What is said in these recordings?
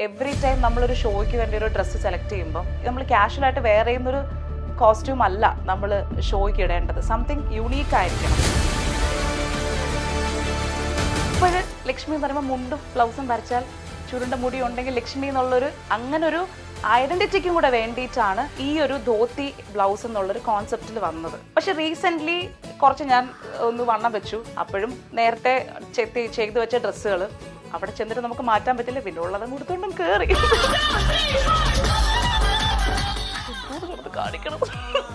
Every time നമ്മളൊരു ഷോയ്ക്ക് വേണ്ടി ഒരു ഡ്രസ്സ് സെലക്ട് ചെയ്യുമ്പോൾ നമ്മൾ കാഷ്വലായിട്ട് വെയർ ചെയ്യുന്നൊരു കോസ്റ്റ്യൂം അല്ല നമ്മൾ ഷോയ്ക്ക് ഇടേണ്ടത്. സംതിങ് യൂണീക്ക് ആയിരിക്കണം. ഇപ്പോൾ ലക്ഷ്മി എന്ന് പറയുമ്പോൾ മുണ്ടും ബ്ലൗസും വരച്ചാൽ ചുരുണ്ട മുടി ഉണ്ടെങ്കിൽ ലക്ഷ്മി എന്നുള്ളൊരു അങ്ങനൊരു ഐഡന്റിറ്റിക്കും കൂടെ വേണ്ടിയിട്ടാണ് ഈ ഒരു ധോത്തി ബ്ലൗസ് എന്നുള്ളൊരു കോൺസെപ്റ്റിൽ വന്നത്. പക്ഷെ റീസെൻ്റ്ലി കുറച്ച് ഞാൻ ഒന്ന് വണ്ണം വെച്ചു. അപ്പോഴും നേരത്തെ ചെയ്തു വെച്ച ഡ്രസ്സുകൾ അവിടെ ചെന്നിട്ട് നമുക്ക് മാറ്റാൻ പറ്റില്ല. പിന്നെ ഉള്ളതും കൊടുത്തോണ്ടും കയറി കാണിക്കണം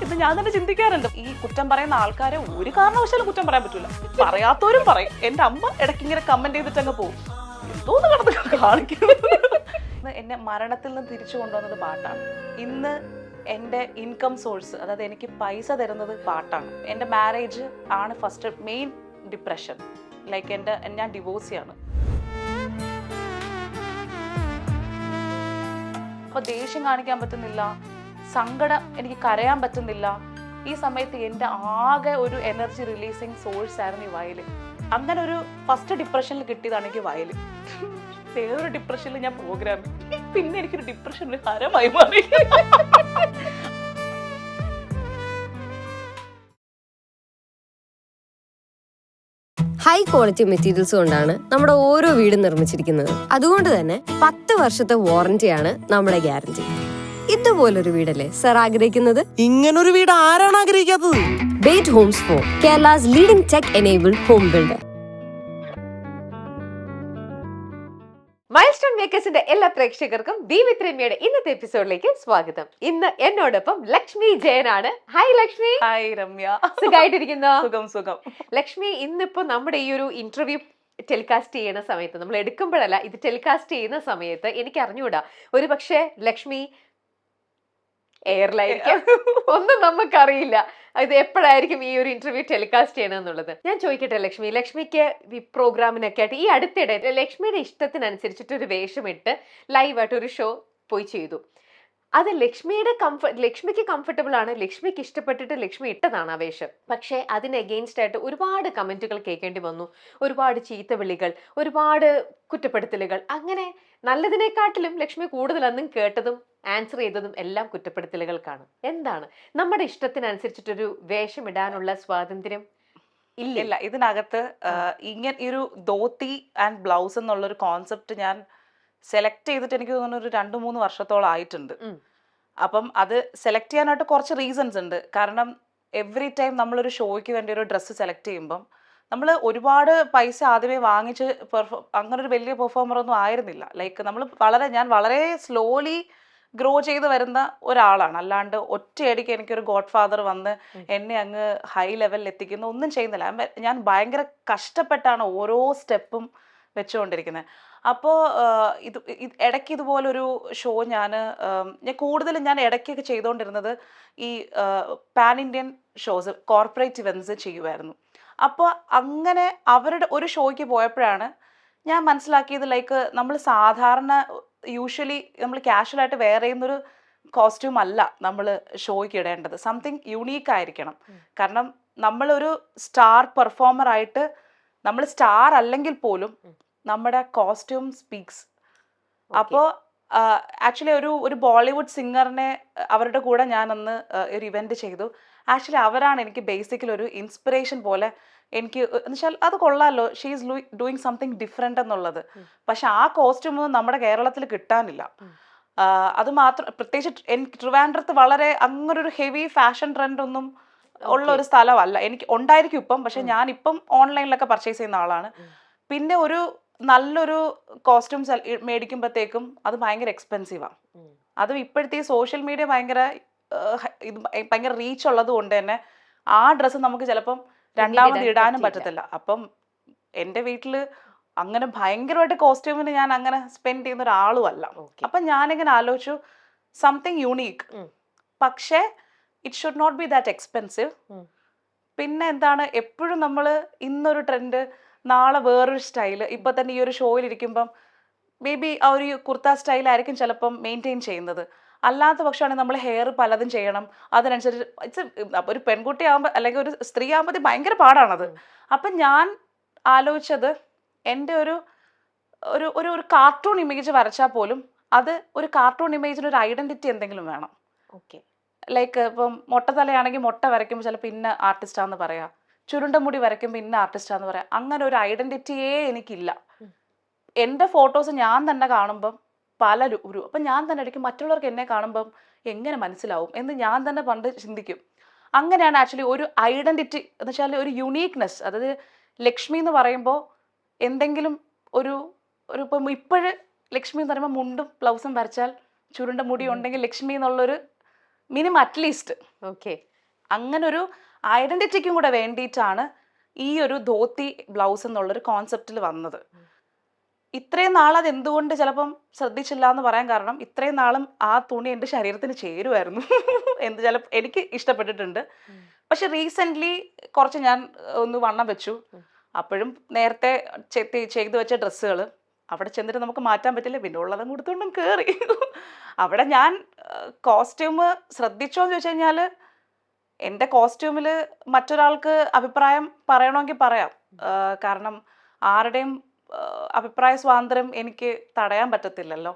ഇത് ഞാൻ തന്നെ ചിന്തിക്കാറുണ്ട്. ഈ കുറ്റം പറയുന്ന ആൾക്കാരെ ഒരു കാരണവശാലും കുറ്റം പറയാൻ പറ്റൂല. പറയാത്തവരും പറയും. എൻ്റെ അമ്മ ഇടയ്ക്ക് ഇങ്ങനെ കമന്റ് ചെയ്തിട്ട് അങ്ങ് പോകും, എന്തോന്ന് കിടന്ന് കാണിക്കുന്നത്. എന്നെ മരണത്തിൽ നിന്ന് തിരിച്ചു കൊണ്ടുവന്നത് പാട്ടാണ്. ഇന്ന് എൻ്റെ ഇൻകം സോഴ്സ്, അതായത് എനിക്ക് പൈസ തരുന്നത് പാട്ടാണ്. എൻ്റെ മാരേജ് ആണ് ഫസ്റ്റ് മെയിൻ ഡിപ്രഷൻ. ലൈക്ക് ഞാൻ ഡിവോഴ്സിയാണ്. അപ്പോൾ ദേഷ്യം കാണിക്കാൻ പറ്റുന്നില്ല, സങ്കടം എനിക്ക് കരയാൻ പറ്റുന്നില്ല. ഈ സമയത്ത് എൻ്റെ ആകെ ഒരു എനർജി റിലീസിങ് സോഴ്സ് ആയിരുന്നു ഈ വയലിൻ. അങ്ങനെ ഒരു ഫസ്റ്റ് ഡിപ്രഷനിൽ കിട്ടിയതാണ് എനിക്ക് വയലിൻ. വേറൊരു ഡിപ്രഷനിൽ ഞാൻ പ്രോഗ്രാമിങ്, പിന്നെ എനിക്കൊരു ഡിപ്രഷൻ ഒരു ഹരമായി മാറി. ഹൈ ക്വാളിറ്റി മെറ്റീരിയൽസ് കൊണ്ടാണ് നമ്മുടെ ഓരോ വീടും നിർമ്മിച്ചിരിക്കുന്നത്. അതുകൊണ്ട് തന്നെ 10 വർഷത്തെ വാറന്റിയാണ് നമ്മുടെ ഗ്യാരണ്ടി. ഇതുപോലൊരു വീടല്ലേ സർ ആഗ്രഹിക്കുന്നത്? ഇങ്ങനൊരു വീട് ആരാണ് ആഗ്രഹിക്കാത്തത്? Bate Homes for Kerala's leading tech enabled home builder. Milestone മേക്കേഴ്സിന്റെ എല്ലാ പ്രേക്ഷകർക്കും ദി വിത്ത് രമ്യയുടെ ഇന്നത്തെ എപ്പിസോഡിലേക്ക് സ്വാഗതം. ഇന്ന് എന്നോടൊപ്പം ലക്ഷ്മി ജയനാണ്. ഹായ് ലക്ഷ്മി. ഹായ് രമ്യ. സുഖമായിട്ടിരിക്കുന്നോ? സുഖം സുഖം. ലക്ഷ്മി, ഇന്നിപ്പോ നമ്മുടെ ഈ ഒരു ഇന്റർവ്യൂ ടെലികാസ്റ്റ് ചെയ്യുന്ന സമയത്ത്, നമ്മൾ എടുക്കുമ്പോഴല്ല, ഇത് ടെലികാസ്റ്റ് ചെയ്യുന്ന സമയത്ത് എനിക്ക് അറിഞ്ഞൂടാ, ഒരു പക്ഷേ ലക്ഷ്മി എയർലൈനിക്കും ഒന്നും നമുക്കറിയില്ല ഇത് എപ്പോഴായിരിക്കും ഈ ഒരു ഇന്റർവ്യൂ ടെലികാസ്റ്റ് ചെയ്യണമെന്നുള്ളത്. ഞാൻ ചോദിക്കട്ടെ ലക്ഷ്മി, ലക്ഷ്മിക്ക് ഈ പ്രോഗ്രാമിനൊക്കെ ആയിട്ട് ഈ അടുത്തിടെ ലക്ഷ്മിയുടെ ഇഷ്ടത്തിനനുസരിച്ചിട്ട് ഒരു വേഷമിട്ട് ലൈവായിട്ട് ഒരു ഷോ പോയി ചെയ്തു. അത് ലക്ഷ്മിക്ക് കംഫർട്ടബിൾ ആണ്, ലക്ഷ്മിക്ക് ഇഷ്ടപ്പെട്ടിട്ട് ലക്ഷ്മി ഇട്ടതാണ് ആ വേഷം. പക്ഷേ അതിന് എഗെയിൻസ്റ്റ് ആയിട്ട് ഒരുപാട് കമന്റുകൾ കേൾക്കേണ്ടി വന്നു, ഒരുപാട് ചീത്തവിളികൾ, ഒരുപാട് കുറ്റപ്പെടുത്തലുകൾ. അങ്ങനെ നല്ലതിനെക്കാട്ടിലും ലക്ഷ്മി കൂടുതൽ അന്നും കേട്ടതും ആൻസർ ചെയ്തതും എല്ലാം കുറ്റപ്പെടുത്തലുകൾക്കാണ്. എന്താണ് നമ്മുടെ ഇഷ്ടത്തിനനുസരിച്ചിട്ടൊരു വേഷം ഇടാനുള്ള സ്വാതന്ത്ര്യം ഇല്ല. ഇതിനകത്ത് ഇങ്ങനെ ഈ ഒരു ധോത്തി ആൻഡ് ബ്ലൗസ് എന്നുള്ളൊരു കോൺസെപ്റ്റ് ഞാൻ സെലക്ട് ചെയ്തിട്ട് എനിക്ക് തോന്നുന്നു ഒരു 2-3 വർഷത്തോളം ആയിട്ടുണ്ട്. അപ്പം അത് സെലക്ട് ചെയ്യാനായിട്ട് കുറച്ച് റീസൺസ് ഉണ്ട്. കാരണം എവറി ടൈം നമ്മളൊരു ഷോയ്ക്ക് വേണ്ടി ഒരു ഡ്രസ്സ് സെലക്ട് ചെയ്യുമ്പം നമ്മൾ ഒരുപാട് പൈസ ആദ്യമേ വാങ്ങിച്ച് അങ്ങനെ ഒരു വലിയ പെർഫോമർ ഒന്നും ആയിരുന്നില്ല. ലൈക്ക് ഞാൻ വളരെ സ്ലോലി ഗ്രോ ചെയ്ത് വരുന്ന ഒരാളാണ്. അല്ലാണ്ട് ഒറ്റയടിക്ക് എനിക്കൊരു ഗോഡ് ഫാദർ വന്ന് എന്നെ അങ്ങ് ഹൈ ലെവലിൽ എത്തിക്കുന്ന ഒന്നും ചെയ്യുന്നില്ല. ഞാൻ ഭയങ്കര കഷ്ടപ്പെട്ടാണ് ഓരോ സ്റ്റെപ്പും വെച്ചുകൊണ്ടിരിക്കുന്നത്. അപ്പോൾ ഇടയ്ക്ക് ഇതുപോലൊരു ഷോ ഞാൻ ഇടയ്ക്കൊക്കെ ചെയ്തുകൊണ്ടിരുന്നത് ഈ pan Indian shows, corporate events ചെയ്യുമായിരുന്നു. അപ്പോൾ അങ്ങനെ അവരുടെ ഒരു ഷോയ്ക്ക് പോയപ്പോഴാണ് ഞാൻ മനസ്സിലാക്കിയത്, ലൈക്ക് നമ്മൾ സാധാരണ യൂഷ്വലി നമ്മൾ കാഷ്വലായിട്ട് വെയർ ചെയ്യുന്നൊരു കോസ്റ്റ്യൂം അല്ല നമ്മൾ ഷോയ്ക്ക് ഇടേണ്ടത്. സംതിങ് യൂണീക്ക് ആയിരിക്കണം. കാരണം നമ്മളൊരു സ്റ്റാർ പെർഫോമറായിട്ട്, നമ്മൾ സ്റ്റാർ അല്ലെങ്കിൽ പോലും നമ്മുടെ കോസ്റ്റ്യൂം സ്പീക്സ്. അപ്പോൾ ആക്ച്വലി ഒരു ബോളിവുഡ് സിംഗറിനെ അവരുടെ കൂടെ ഞാനന്ന് ഒരു ഇവന്റ് ചെയ്തു. ആക്ച്വലി അവരാണ് എനിക്ക് ബേസിക്കലി ഒരു ഇൻസ്പിറേഷൻ പോലെ. എനിക്ക് എന്നുവെച്ചാൽ അത് കൊള്ളാമല്ലോ, she is doing something different എന്നുള്ളത്. പക്ഷെ ആ കോസ്റ്റ്യൂമൊന്നും നമ്മുടെ കേരളത്തിൽ കിട്ടാനില്ല. അത് മാത്രം, പ്രത്യേകിച്ച് എനിക്ക് ട്രിവാൻഡ്രത്ത് വളരെ അങ്ങനൊരു ഹെവി ഫാഷൻ ട്രെൻഡ് ഒന്നും ഉള്ള ഒരു സ്ഥലമല്ല. എനിക്ക് ഉണ്ടായിരിക്കും ഇപ്പം, പക്ഷെ ഞാനിപ്പം ഓൺലൈനിലൊക്കെ പർച്ചേസ് ചെയ്യുന്ന ആളാണ്. പിന്നെ ഒരു നല്ലൊരു കോസ്റ്റ്യൂംസ് മേടിക്കുമ്പോഴത്തേക്കും അത് ഭയങ്കര എക്സ്പെൻസീവാണ്. അതും ഇപ്പോഴത്തെ ഈ സോഷ്യൽ മീഡിയ ഭയങ്കര റീച്ച് ഉള്ളത് കൊണ്ട് തന്നെ ആ ഡ്രസ്സ് നമുക്ക് ചിലപ്പം രണ്ടാമത് ഇടാനും പറ്റത്തില്ല. അപ്പം എൻ്റെ വീട്ടിൽ അങ്ങനെ ഭയങ്കരമായിട്ട് കോസ്റ്റ്യൂമിന് ഞാൻ അങ്ങനെ സ്പെൻഡ് ചെയ്യുന്ന ഒരാളും അല്ല. അപ്പം ഞാനിങ്ങനെ ആലോചിച്ചു, സംതിങ് യൂണീക്ക്, പക്ഷേ it should not be that expensive. പിന്നെ എന്താണ്, എപ്പോഴും നമ്മൾ ഇന്നൊരു ട്രെൻഡ്, നാളെ വേറൊരു സ്റ്റൈല്. ഇപ്പം തന്നെ ഈ ഒരു ഷോയിൽ ഇരിക്കുമ്പം മേ ബി ആ ഒരു കുർത്ത സ്റ്റൈലായിരിക്കും ചിലപ്പം മെയിൻറ്റെയിൻ ചെയ്യുന്നത്. അല്ലാത്ത പക്ഷമാണെങ്കിൽ നമ്മൾ ഹെയർ പലതും ചെയ്യണം. അതിനനുസരിച്ച് ഒരു പെൺകുട്ടി ആകുമ്പോൾ അല്ലെങ്കിൽ ഒരു സ്ത്രീ ആകുമ്പോൾ ഭയങ്കര പാടാണത്. അപ്പം ഞാൻ ആലോചിച്ചത്, എൻ്റെ ഒരു ഒരു ഒരു ഒരു കാർട്ടൂൺ ഇമേജ് വരച്ചാൽ പോലും അത് ഒരു കാർട്ടൂൺ ഇമേജിന് ഒരു ഐഡന്റിറ്റി എന്തെങ്കിലും വേണം. ഓക്കെ. ലൈക്ക് ഇപ്പം മൊട്ടത്തലയാണെങ്കിൽ മൊട്ട വരയ്ക്കുമ്പോൾ ചിലപ്പോൾ ഇന്ന ആർട്ടിസ്റ്റാന്ന് പറയാം, ചുരുണ്ട മുടി വരയ്ക്കുമ്പോൾ ഇന്ന ആർട്ടിസ്റ്റാന്ന് പറയാം. അങ്ങനെ ഒരു ഐഡന്റിറ്റിയേ എനിക്കില്ല. എൻ്റെ ഫോട്ടോസ് ഞാൻ തന്നെ കാണുമ്പം അപ്പം ഞാൻ തന്നെ ഇടയ്ക്ക് മറ്റുള്ളവർക്ക് എന്നെ കാണുമ്പം എങ്ങനെ മനസ്സിലാവും എന്ന് ഞാൻ തന്നെ പണ്ട് ചിന്തിക്കും. അങ്ങനെയാണ് ആക്ച്വലി ഒരു ഐഡന്റിറ്റി എന്ന് വെച്ചാൽ ഒരു യുണീക്നെസ്. അതായത് ലക്ഷ്മി എന്ന് പറയുമ്പോൾ എന്തെങ്കിലും ഒരു ഒരു ഇപ്പം ഇപ്പോഴ് ലക്ഷ്മി എന്ന് പറയുമ്പോൾ മുണ്ടും ബ്ലൗസും വരച്ചാൽ ചുരുണ്ട മുടി ഉണ്ടെങ്കിൽ ലക്ഷ്മി എന്നുള്ളൊരു മിനിമം അറ്റ്ലീസ്റ്റ് ഓക്കെ. അങ്ങനെ ഒരു ഐഡന്റിറ്റിക്കും കൂടെ വേണ്ടിയിട്ടാണ് ഈ ഒരു ധോത്തി ബ്ലൗസ് എന്നുള്ളൊരു കോൺസെപ്റ്റിൽ വന്നത്. ഇത്രയും നാൾ അത് എന്തുകൊണ്ട് ചിലപ്പം ശ്രദ്ധിച്ചില്ല എന്ന് പറയാൻ കാരണം ഇത്രയും നാളും ആ തുണി എൻ്റെ ശരീരത്തിന് ചേരുമായിരുന്നു. ചിലപ്പോൾ എനിക്ക് ഇഷ്ടപ്പെട്ടിട്ടുണ്ട്. പക്ഷെ റീസെൻ്റ്ലി കുറച്ച് ഞാൻ ഒന്ന് വണ്ണം വെച്ചു. അപ്പോഴും നേരത്തെ ചെയ്തു വെച്ച ഡ്രസ്സുകൾ അവിടെ ചെന്നിട്ട് നമുക്ക് മാറ്റാൻ പറ്റില്ല, പിന്നെ ഉള്ളതും കൊടുത്തുകൊണ്ടും കയറി. അവിടെ ഞാൻ കോസ്റ്റ്യൂം ശ്രദ്ധിച്ചോ എന്ന് ചോദിച്ചു കഴിഞ്ഞാൽ എൻ്റെ കോസ്റ്റ്യൂമിൽ മറ്റൊരാൾക്ക് അഭിപ്രായം പറയണമെങ്കിൽ പറയാം. കാരണം ആരുടെയും അഭിപ്രായ സ്വാതന്ത്ര്യം എനിക്ക് തടയാൻ പറ്റത്തില്ലല്ലോ.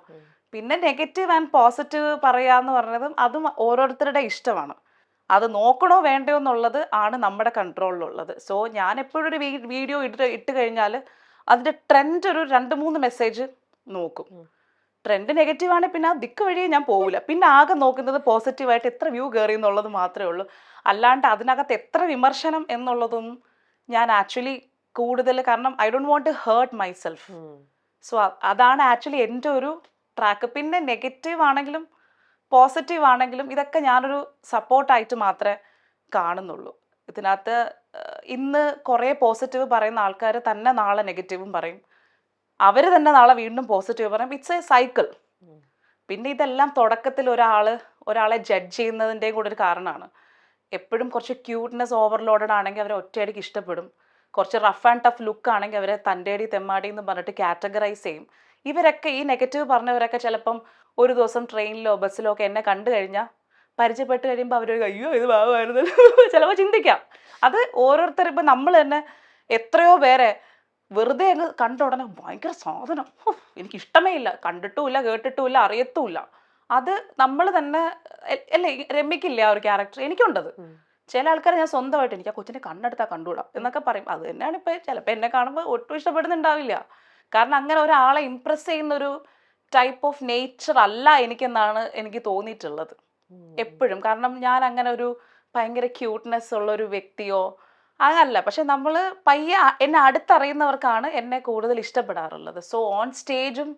പിന്നെ നെഗറ്റീവ് ആൻഡ് പോസിറ്റീവ് പറയാന്ന് പറഞ്ഞതും അതും ഓരോരുത്തരുടെ ഇഷ്ടമാണ്. അത് നോക്കണോ വേണ്ടയോ എന്നുള്ളത് ആണ് നമ്മുടെ കൺട്രോളിലുള്ളത്. സോ ഞാൻ എപ്പോഴും ഒരു വീഡിയോ ഇട്ട് കഴിഞ്ഞാൽ അതിൻ്റെ ട്രെൻഡ് ഒരു 2-3 മെസ്സേജ് നോക്കും. ട്രെൻഡ് നെഗറ്റീവ് ആണെങ്കിൽ പിന്നെ ആ ദിക്ക് വഴിയേ ഞാൻ പോവില്ല. പിന്നെ ആകെ നോക്കുന്നത് പോസിറ്റീവായിട്ട് എത്ര വ്യൂ കയറി എന്നുള്ളത് മാത്രമേ ഉള്ളൂ. അല്ലാണ്ട് അതിനകത്ത് എത്ര വിമർശനം എന്നുള്ളതൊന്നും ഞാൻ ആക്ച്വലി കൂടുതൽ, കാരണം I don't want to hurt myself. So അതാണ് ആക്ച്വലി എൻ്റെ ഒരു ട്രാക്ക്. പിന്നെ നെഗറ്റീവ് ആണെങ്കിലും പോസിറ്റീവ് ആണെങ്കിലും ഇതൊക്കെ ഞാനൊരു സപ്പോർട്ടായിട്ട് മാത്രമേ കാണുന്നുള്ളൂ. ഇതിനകത്ത് ഇന്ന് കുറേ പോസിറ്റീവ് പറയുന്ന ആൾക്കാർ തന്നെ നാളെ നെഗറ്റീവും പറയും, അവർ തന്നെ നാളെ വീണ്ടും പോസിറ്റീവ് പറയും. It's A cycle. പിന്നെ ഇതെല്ലാം തുടക്കത്തിൽ ഒരാളെ ജഡ്ജ് ചെയ്യുന്നതിൻ്റെയും കൂടെ ഒരു കാരണമാണ്. എപ്പോഴും കുറച്ച് ക്യൂട്ട്നെസ് ഓവർലോഡഡ് ആണെങ്കിൽ അവരെ ഒറ്റയടിക്ക് ഇഷ്ടപ്പെടും. കുറച്ച് റഫ് ആൻഡ് ടഫ് ലുക്ക് ആണെങ്കിൽ അവരെ തൻ്റെടി തെമ്മാടി എന്ന് പറഞ്ഞിട്ട് കാറ്റഗറൈസ് ചെയ്യും. ഇവരൊക്കെ ഈ നെഗറ്റീവ് പറഞ്ഞവരൊക്കെ ചിലപ്പം ഒരു ദിവസം ട്രെയിനിലോ ബസ്സിലോ ഒക്കെ എന്നെ കണ്ടു കഴിഞ്ഞാൽ പരിചയപ്പെട്ട് കഴിയുമ്പോൾ അവരൊരു അയ്യോ ഇത് ഭാവമായിരുന്നു ചിലപ്പോൾ ചിന്തിക്കാം. അത് ഓരോരുത്തർ ഇപ്പം നമ്മൾ തന്നെ എത്രയോ പേരെ വെറുതെ അങ്ങ് കണ്ട ഉടനെ ഭയങ്കര സാധനം, എനിക്കിഷ്ടമേ ഇല്ല, കണ്ടിട്ടുമില്ല കേട്ടിട്ടുമില്ല അറിയത്തുമില്ല. അത് നമ്മൾ തന്നെ അല്ലേ രമിക്കില്ല ആ ഒരു ക്യാരക്ടർ. എനിക്കുണ്ടത്. ചില ആൾക്കാർ ഞാൻ സ്വന്തമായിട്ട് എനിക്ക് ആ കൊച്ചിനെ കണ്ണെടുത്താൽ കണ്ടുകൂടാം എന്നൊക്കെ പറയും. അത് തന്നെയാണ് ഇപ്പം ചിലപ്പോൾ എന്നെ കാണുമ്പോൾ ഒട്ടും ഇഷ്ടപ്പെടുന്നുണ്ടാവില്ല. കാരണം അങ്ങനെ ഒരാളെ ഇംപ്രസ് ചെയ്യുന്നൊരു ടൈപ്പ് ഓഫ് നേച്ചർ അല്ല എനിക്കെന്നാണ് എനിക്ക് തോന്നിയിട്ടുള്ളത് എപ്പോഴും. കാരണം ഞാൻ അങ്ങനെ ഒരു ഭയങ്കര ക്യൂട്ട്നെസ് ഉള്ളൊരു വ്യക്തിയോ അതല്ല. പക്ഷെ നമ്മൾ പയ്യെ എന്നെ അടുത്തറിയുന്നവർക്കാണ് എന്നെ കൂടുതൽ ഇഷ്ടപ്പെടാറുള്ളത്. സോ ഓൺ സ്റ്റേജും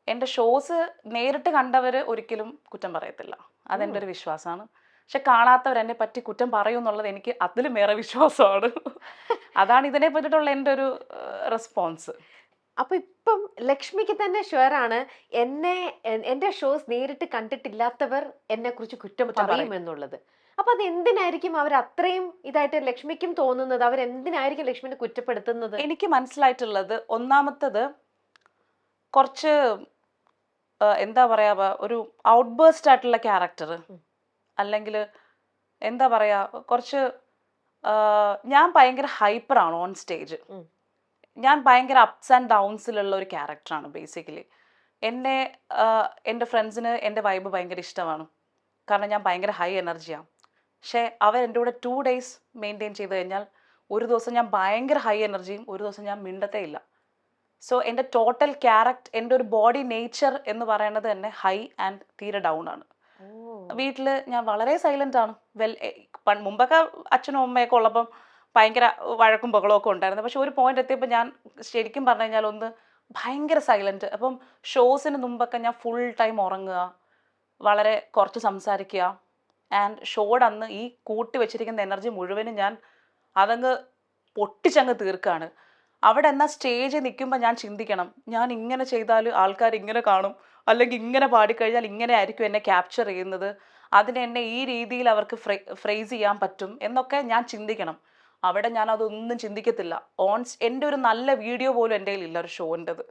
എൻ്റെ ഷോസ് നേരിട്ട് കണ്ടവർ ഒരിക്കലും കുറ്റം പറയത്തില്ല. അതെൻ്റെ ഒരു വിശ്വാസമാണ്. പക്ഷെ കാണാത്തവർ എന്നെ പറ്റി കുറ്റം പറയും എന്നുള്ളത് എനിക്ക് അതിലും ഏറെ വിശ്വാസമാണ്. അതാണ് ഇതിനെ പറ്റിയിട്ടുള്ള എൻ്റെ ഒരു റെസ്പോൺസ്. അപ്പൊ ഇപ്പം ലക്ഷ്മിക്ക് തന്നെ ഷുവർ ആണ് എന്റെ ഷോസ് നേരിട്ട് കണ്ടിട്ടില്ലാത്തവർ എന്നെ കുറിച്ച് കുറ്റം പറയും എന്നുള്ളത്. അപ്പൊ അത് എന്തിനായിരിക്കും അവർ അത്രയും ഇതായിട്ട് ലക്ഷ്മിക്കും തോന്നുന്നത്? അവർ എന്തിനായിരിക്കും ലക്ഷ്മിനെ കുറ്റപ്പെടുത്തുന്നത്? എനിക്ക് മനസ്സിലായിട്ടുള്ളത് ഒന്നാമത്തത് കുറച്ച് എന്താ പറയാ ഒരു ഔട്ട്ബേസ്റ്റ് ആയിട്ടുള്ള ക്യാരക്ടർ, അല്ലെങ്കിൽ എന്താ പറയാ കുറച്ച് ഞാൻ ഭയങ്കര ഹൈപ്പറാണ് ഓൺ സ്റ്റേജ്. ഞാൻ ഭയങ്കര അപ്സ് ആൻഡ് ഡൗൺസിലുള്ള ഒരു ക്യാരക്ടറാണ് ബേസിക്കലി. എൻ്റെ ഫ്രണ്ട്സിന് എൻ്റെ വൈബ് ഭയങ്കര ഇഷ്ടമാണ്. കാരണം ഞാൻ ഭയങ്കര ഹൈ എനർജിയാണ്. പക്ഷേ അവർ എൻ്റെ കൂടെ 2 days മെയിൻറ്റെയിൻ ചെയ്ത് കഴിഞ്ഞാൽ ഒരു ദിവസം ഞാൻ ഭയങ്കര ഹൈ എനർജിയും ഒരു ദിവസം ഞാൻ മിണ്ടത്തേ ഇല്ല. സോ എൻ്റെ ടോട്ടൽ ക്യാരക്ടർ, എൻ്റെ ഒരു ബോഡി നേച്ചർ എന്ന് പറയുന്നത് തന്നെ ഹൈ ആൻഡ് തീരെ ഡൗൺ ആണ്. വീട്ടിൽ ഞാൻ വളരെ സൈലൻ്റ് ആണ്. മുമ്പൊക്കെ അച്ഛനും അമ്മയൊക്കെ ഉള്ളപ്പം ഭയങ്കര വഴക്കും ബഹളമൊക്കെ ഉണ്ടായിരുന്നു. പക്ഷെ ഒരു പോയിന്റ് എത്തിയപ്പോൾ ഞാൻ ശരിക്കും പറഞ്ഞു കഴിഞ്ഞാൽ ഒന്ന് ഭയങ്കര സൈലൻറ്റ്. അപ്പം ഷോസിന് മുമ്പൊക്കെ ഞാൻ ഫുൾ ടൈം ഉറങ്ങുക, വളരെ കുറച്ച് സംസാരിക്കുക. ആൻഡ് ഷോയുടെ അന്ന് ഈ കൂട്ടി വെച്ചിരിക്കുന്ന എനർജി മുഴുവനും ഞാൻ അതങ്ങ് പൊട്ടിച്ചങ്ങ് തീർക്കാണ്. അവിടെ എന്നാൽ സ്റ്റേജിൽ നിൽക്കുമ്പോൾ ഞാൻ ചിന്തിക്കണം, ഞാൻ ഇങ്ങനെ ചെയ്താൽ ആൾക്കാർ ഇങ്ങനെ കാണും, അല്ലെങ്കിൽ ഇങ്ങനെ പാടിക്കഴിഞ്ഞാൽ ഇങ്ങനെ ആയിരിക്കും എന്നെ ക്യാപ്ചർ ചെയ്യുന്നത്, അതിന് എന്നെ ഈ രീതിയിൽ അവർക്ക് ഫ്രേസ് ചെയ്യാൻ പറ്റും എന്നൊക്കെ ഞാൻ ചിന്തിക്കണം. അവിടെ ഞാൻ അതൊന്നും ചിന്തിക്കത്തില്ല. എൻ്റെ ഒരു നല്ല വീഡിയോ പോലും എൻ്റെ കയ്യിലില്ല ഒരു ഷോൻ്റെത്.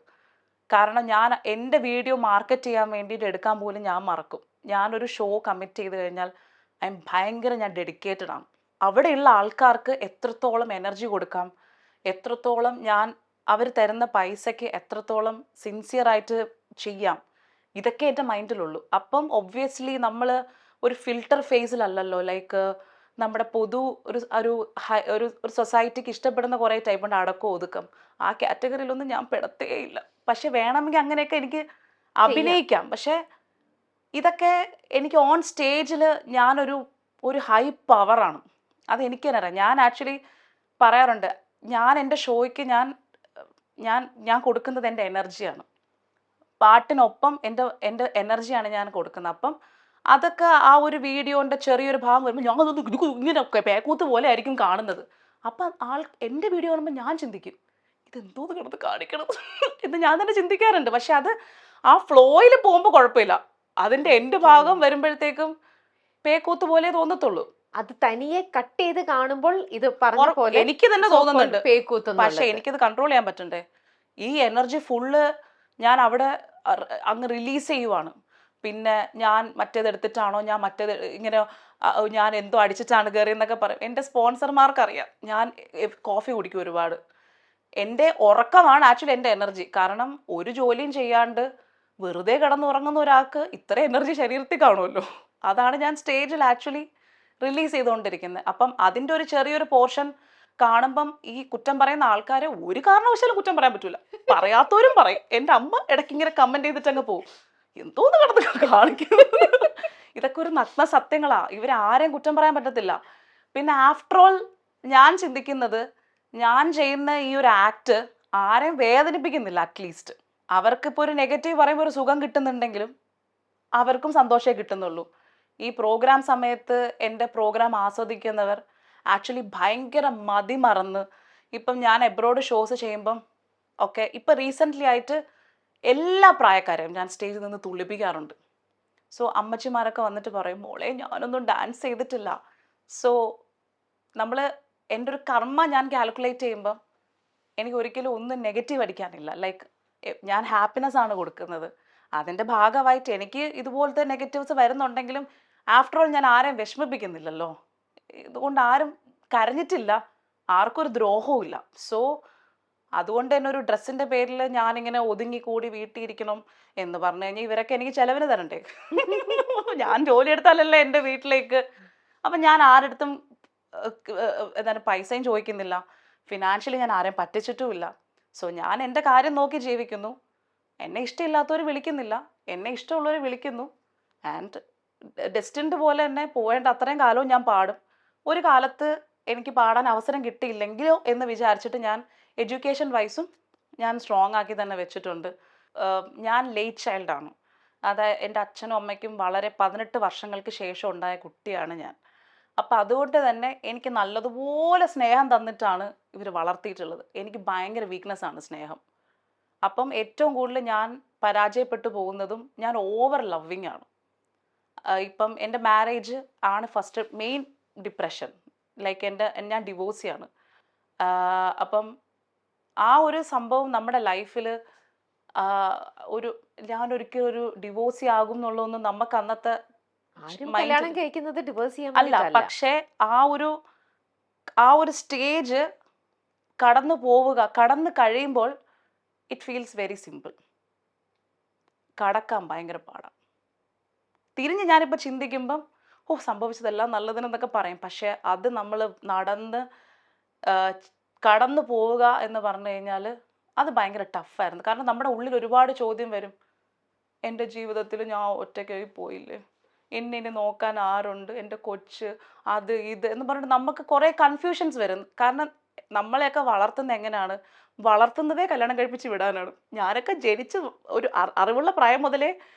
കാരണം ഞാൻ എൻ്റെ വീഡിയോ മാർക്കറ്റ് ചെയ്യാൻ വേണ്ടിയിട്ട് എടുക്കാൻ പോലും ഞാൻ മറക്കും. ഞാനൊരു ഷോ കമ്മിറ്റ് ചെയ്ത് കഴിഞ്ഞാൽ ഞാൻ ഡെഡിക്കേറ്റഡ് ആണ്. അവിടെയുള്ള ആൾക്കാർക്ക് എത്രത്തോളം എനർജി കൊടുക്കാം, എത്രത്തോളം ഞാൻ അവർ തരുന്ന പൈസയ്ക്ക് എത്രത്തോളം സിൻസിയറായിട്ട് ചെയ്യാം, ഇതൊക്കെ എൻ്റെ മൈൻഡിലുള്ളൂ. അപ്പം ഒബ്വിയസ്ലി നമ്മൾ ഒരു ഫിൽട്ടർ ഫേസിലല്ലല്ലോ. ലൈക്ക് നമ്മുടെ പൊതു ഒരു ഒരു ഒരു ഒരു സൊസൈറ്റിക്ക് ഇഷ്ടപ്പെടുന്ന കുറേ ടൈപ്പ് ഉണ്ട്, അടക്കം ഒതുക്കം. ആ കാറ്റഗറിയിലൊന്നും ഞാൻ പെടത്തേയില്ല. പക്ഷെ വേണമെങ്കിൽ അങ്ങനെയൊക്കെ എനിക്ക് അഭിനയിക്കാം. പക്ഷെ ഇതൊക്കെ എനിക്ക് ഓൺ സ്റ്റേജിൽ ഞാനൊരു ഹൈ പവറാണ്, അത് എനിക്ക് തന്നെ അറിയാം. ഞാൻ ആക്ച്വലി പറയാറുണ്ട്, ഞാൻ എൻ്റെ ഷോയ്ക്ക് ഞാൻ ഞാൻ ഞാൻ കൊടുക്കുന്നത് എൻ്റെ എനർജിയാണ്. പാട്ടിനൊപ്പം എൻ്റെ എനർജിയാണ് ഞാൻ കൊടുക്കുന്നത്. അപ്പം അതൊക്കെ ആ ഒരു വീഡിയോൻ്റെ ചെറിയൊരു ഭാഗം വരുമ്പോൾ ഞാൻ അതൊന്നും ഇങ്ങനെ പേക്കൂത്ത് പോലെ ആയിരിക്കും കാണുന്നത്. അപ്പം എൻ്റെ വീഡിയോ കാണുമ്പോൾ ഞാൻ ചിന്തിക്കും, ഇതെന്തോന്ന് കിടന്ന് കാണിക്കണം എന്ന് ഞാൻ തന്നെ ചിന്തിക്കാറുണ്ട്. പക്ഷെ അത് ആ ഫ്ലോയിൽ പോകുമ്പോൾ കുഴപ്പമില്ല. അതിൻ്റെ എൻ്റെ ഭാഗം വരുമ്പോഴത്തേക്കും പേക്കൂത്ത് പോലെ തോന്നത്തുള്ളൂ. അത് തനിയെ കട്ട് ചെയ്ത് കാണുമ്പോൾ ഇത് പറഞ്ഞ പോലെ എനിക്ക് തന്നെ തോന്നുന്നുണ്ട്. പേക്കൂത്ത്. പക്ഷെ എനിക്കത് കൺട്രോൾ ചെയ്യാൻ പറ്റണ്ടേ? ഈ എനർജി ഫുള്ള് ഞാൻ അവിടെ അങ്ങ് റിലീസ് ചെയ്യുവാണ്. പിന്നെ ഞാൻ മറ്റേത് എടുത്തിട്ടാണോ, ഞാൻ മറ്റേത് ഇങ്ങനെ ഞാൻ എന്തോ അടിച്ചിട്ടാണ് കയറി എന്നൊക്കെ പറയും. എൻ്റെ സ്പോൺസർമാർക്ക് അറിയാം ഞാൻ കോഫി കുടിക്കും ഒരുപാട്. എൻ്റെ ഉറക്കമാണ് ആക്ച്വലി എൻ്റെ എനർജി. കാരണം ഒരു ജോലിയും ചെയ്യാണ്ട് വെറുതെ കിടന്നുറങ്ങുന്ന ഒരാൾക്ക് ഇത്ര എനർജി ശരീരത്തിൽ കാണുമല്ലോ. അതാണ് ഞാൻ സ്റ്റേജിൽ ആക്ച്വലി റിലീസ് ചെയ്തുകൊണ്ടിരിക്കുന്നത്. അപ്പം അതിൻ്റെ ഒരു ചെറിയൊരു പോർഷൻ കാണുമ്പം ഈ കുറ്റം പറയുന്ന ആൾക്കാരെ ഒരു കാരണവശാലും കുറ്റം പറയാൻ പറ്റൂല. പറയാത്തവരും പറയും. എൻ്റെ അമ്മ ഇടയ്ക്ക് ഇങ്ങനെ കമന്റ് ചെയ്തിട്ട് അങ്ങ് പോകും, എന്തോന്ന് കിടന്ന് കാണിക്കും. ഇതൊക്കെ ഒരു നഗ്ന സത്യങ്ങളാ, ഇവരാരെയും കുറ്റം പറയാൻ പറ്റത്തില്ല. പിന്നെ ആഫ്റ്റർ ഓൾ ഞാൻ ചിന്തിക്കുന്നത്, ഞാൻ ചെയ്യുന്ന ഈ ഒരു ആക്ട് ആരെയും വേദനിപ്പിക്കുന്നില്ല. അറ്റ്ലീസ്റ്റ് അവർക്കിപ്പോൾ ഒരു നെഗറ്റീവ് പറയുമ്പോൾ ഒരു സുഖം കിട്ടുന്നുണ്ടെങ്കിലും അവർക്കും സന്തോഷമേ കിട്ടുന്നുള്ളൂ. ഈ പ്രോഗ്രാം സമയത്ത് എൻ്റെ പ്രോഗ്രാം ആസ്വദിക്കുന്നവർ ആക്ച്വലി ഭയങ്കര മതിമറന്ന്, ഇപ്പം ഞാൻ എബ്രോഡ് ഷോസ് ചെയ്യുമ്പം ഒക്കെ ഇപ്പം റീസെൻ്റ്ലി ആയിട്ട് എല്ലാ പ്രായക്കാരെയും ഞാൻ സ്റ്റേജിൽ നിന്ന് തുള്ളിപ്പിക്കാറുണ്ട്. സോ അമ്മച്ചിമാരൊക്കെ വന്നിട്ട് പറയും, മോളെ ഞാനൊന്നും ഡാൻസ് ചെയ്തിട്ടില്ല. സോ നമ്മൾ എൻ്റെ ഒരു കർമ്മ ഞാൻ കാൽക്കുലേറ്റ് ചെയ്യുമ്പം എനിക്ക് ഒരിക്കലും ഒന്നും നെഗറ്റീവ് അടിക്കാനില്ല. ലൈക്ക് ഞാൻ ഹാപ്പിനെസ് ആണ് കൊടുക്കുന്നത്. അതിൻ്റെ ഭാഗമായിട്ട് എനിക്ക് ഇതുപോലത്തെ നെഗറ്റീവ്സ് വരുന്നുണ്ടെങ്കിലും ആഫ്റ്റർ ഓൾ ഞാൻ ആരെയും വിഷമിപ്പിക്കുന്നില്ലല്ലോ. ഇതുകൊണ്ട് ആരും കരഞ്ഞിട്ടില്ല, ആർക്കും ഒരു ദ്രോഹവും ഇല്ല. സോ അതുകൊണ്ട് തന്നെ ഒരു ഡ്രസ്സിൻ്റെ പേരിൽ ഞാനിങ്ങനെ ഒതുങ്ങിക്കൂടി വീട്ടിൽ ഇരിക്കണം എന്ന് പറഞ്ഞു കഴിഞ്ഞാൽ ഇവരൊക്കെ എനിക്ക് ചിലവിന് തരണ്ടേ? ഞാൻ ജോലി എടുത്താലല്ലേ എൻ്റെ വീട്ടിലേക്ക്. അപ്പം ഞാൻ ആരടുത്തും എന്താണ് പൈസയും ചോദിക്കുന്നില്ല. ഫിനാൻഷ്യലി ഞാൻ ആരെയും പറ്റിച്ചിട്ടുമില്ല. സോ ഞാൻ എൻ്റെ കാര്യം നോക്കി ജീവിക്കുന്നു. എന്നെ ഇഷ്ടമില്ലാത്തവർ വിളിക്കുന്നില്ല, എന്നെ ഇഷ്ടമുള്ളവർ വിളിക്കുന്നു. ആൻഡ് ഡെസ്റ്റിൻഡ് പോലെ തന്നെ പോവേണ്ട അത്രയും കാലവും ഞാൻ പാടും. ഒരു കാലത്ത് എനിക്ക് പാടാൻ അവസരം കിട്ടിയില്ലെങ്കിലോ എന്ന് വിചാരിച്ചിട്ട് ഞാൻ എഡ്യൂക്കേഷൻ വൈസും ഞാൻ സ്ട്രോങ് ആക്കി തന്നെ വെച്ചിട്ടുണ്ട്. ഞാൻ ലേറ്റ് ചൈൽഡാണ്. അതായത് എൻ്റെ അച്ഛനും അമ്മയ്ക്കും വളരെ 18 വർഷങ്ങൾക്ക് ശേഷം ഉണ്ടായ കുട്ടിയാണ് ഞാൻ. അപ്പം അതുകൊണ്ട് തന്നെ എനിക്ക് നല്ലതുപോലെ സ്നേഹം തന്നിട്ടാണ് ഇവർ വളർത്തിയിട്ടുള്ളത്. എനിക്ക് ഭയങ്കര വീക്ക്നെസ്സാണ് സ്നേഹം. അപ്പം ഏറ്റവും കൂടുതൽ ഞാൻ പരാജയപ്പെട്ടു പോകുന്നതും ഞാൻ ഓവർ ലവിങ് ആണ്. ഇപ്പം എൻ്റെ മാരേജ് ആണ് ഫസ്റ്റ് മെയിൻ ഡിപ്രഷൻ. ലൈക്ക് ഞാൻ ഡിവോഴ്സിയാണ്. അപ്പം ആ ഒരു സംഭവം നമ്മുടെ ലൈഫിൽ ഞാനൊരിക്കലും ഒരു ഡിവോഴ്സി ആകും എന്നുള്ളതൊന്നും നമുക്ക് അന്നത്തെ കല്യാണം കഴിക്കുന്നത് ഡിവോഴ്സ് ചെയ്യാൻ അല്ല. പക്ഷേ ആ ഒരു സ്റ്റേജ് കടന്നു കഴിയുമ്പോൾ ഇറ്റ് ഫീൽസ് വെരി സിമ്പിൾ. കടക്കാൻ ഭയങ്കര പാടാണ്. തിരിഞ്ഞ് ഞാനിപ്പോൾ ചിന്തിക്കുമ്പം സംഭവിച്ചതെല്ലാം നല്ലതിനെന്നൊക്കെ പറയും. പക്ഷെ അത് നമ്മൾ കടന്നു പോവുക എന്ന് പറഞ്ഞു കഴിഞ്ഞാൽ അത് ഭയങ്കര ടഫായിരുന്നു. കാരണം നമ്മുടെ ഉള്ളിൽ ഒരുപാട് ചോദ്യം വരും. എൻ്റെ ജീവിതത്തിൽ ഞാൻ ഒറ്റയ്ക്കായി പോയില്ലേ, എന്നെ ഇനി നോക്കാൻ ആരുണ്ട്, എൻ്റെ കൊച്ച്, അത് ഇത് എന്ന് പറഞ്ഞിട്ട് നമുക്ക് കുറേ കൺഫ്യൂഷൻസ് വരും. കാരണം നമ്മളെയൊക്കെ വളർത്തുന്നത് എങ്ങനെയാണ്? വളർത്തുന്നതേ കല്യാണം കഴിപ്പിച്ച് വിടാനാണ്. ഞാനൊക്കെ ജനിച്ച് ഒരു അറിവുള്ള പ്രായം മുതലേ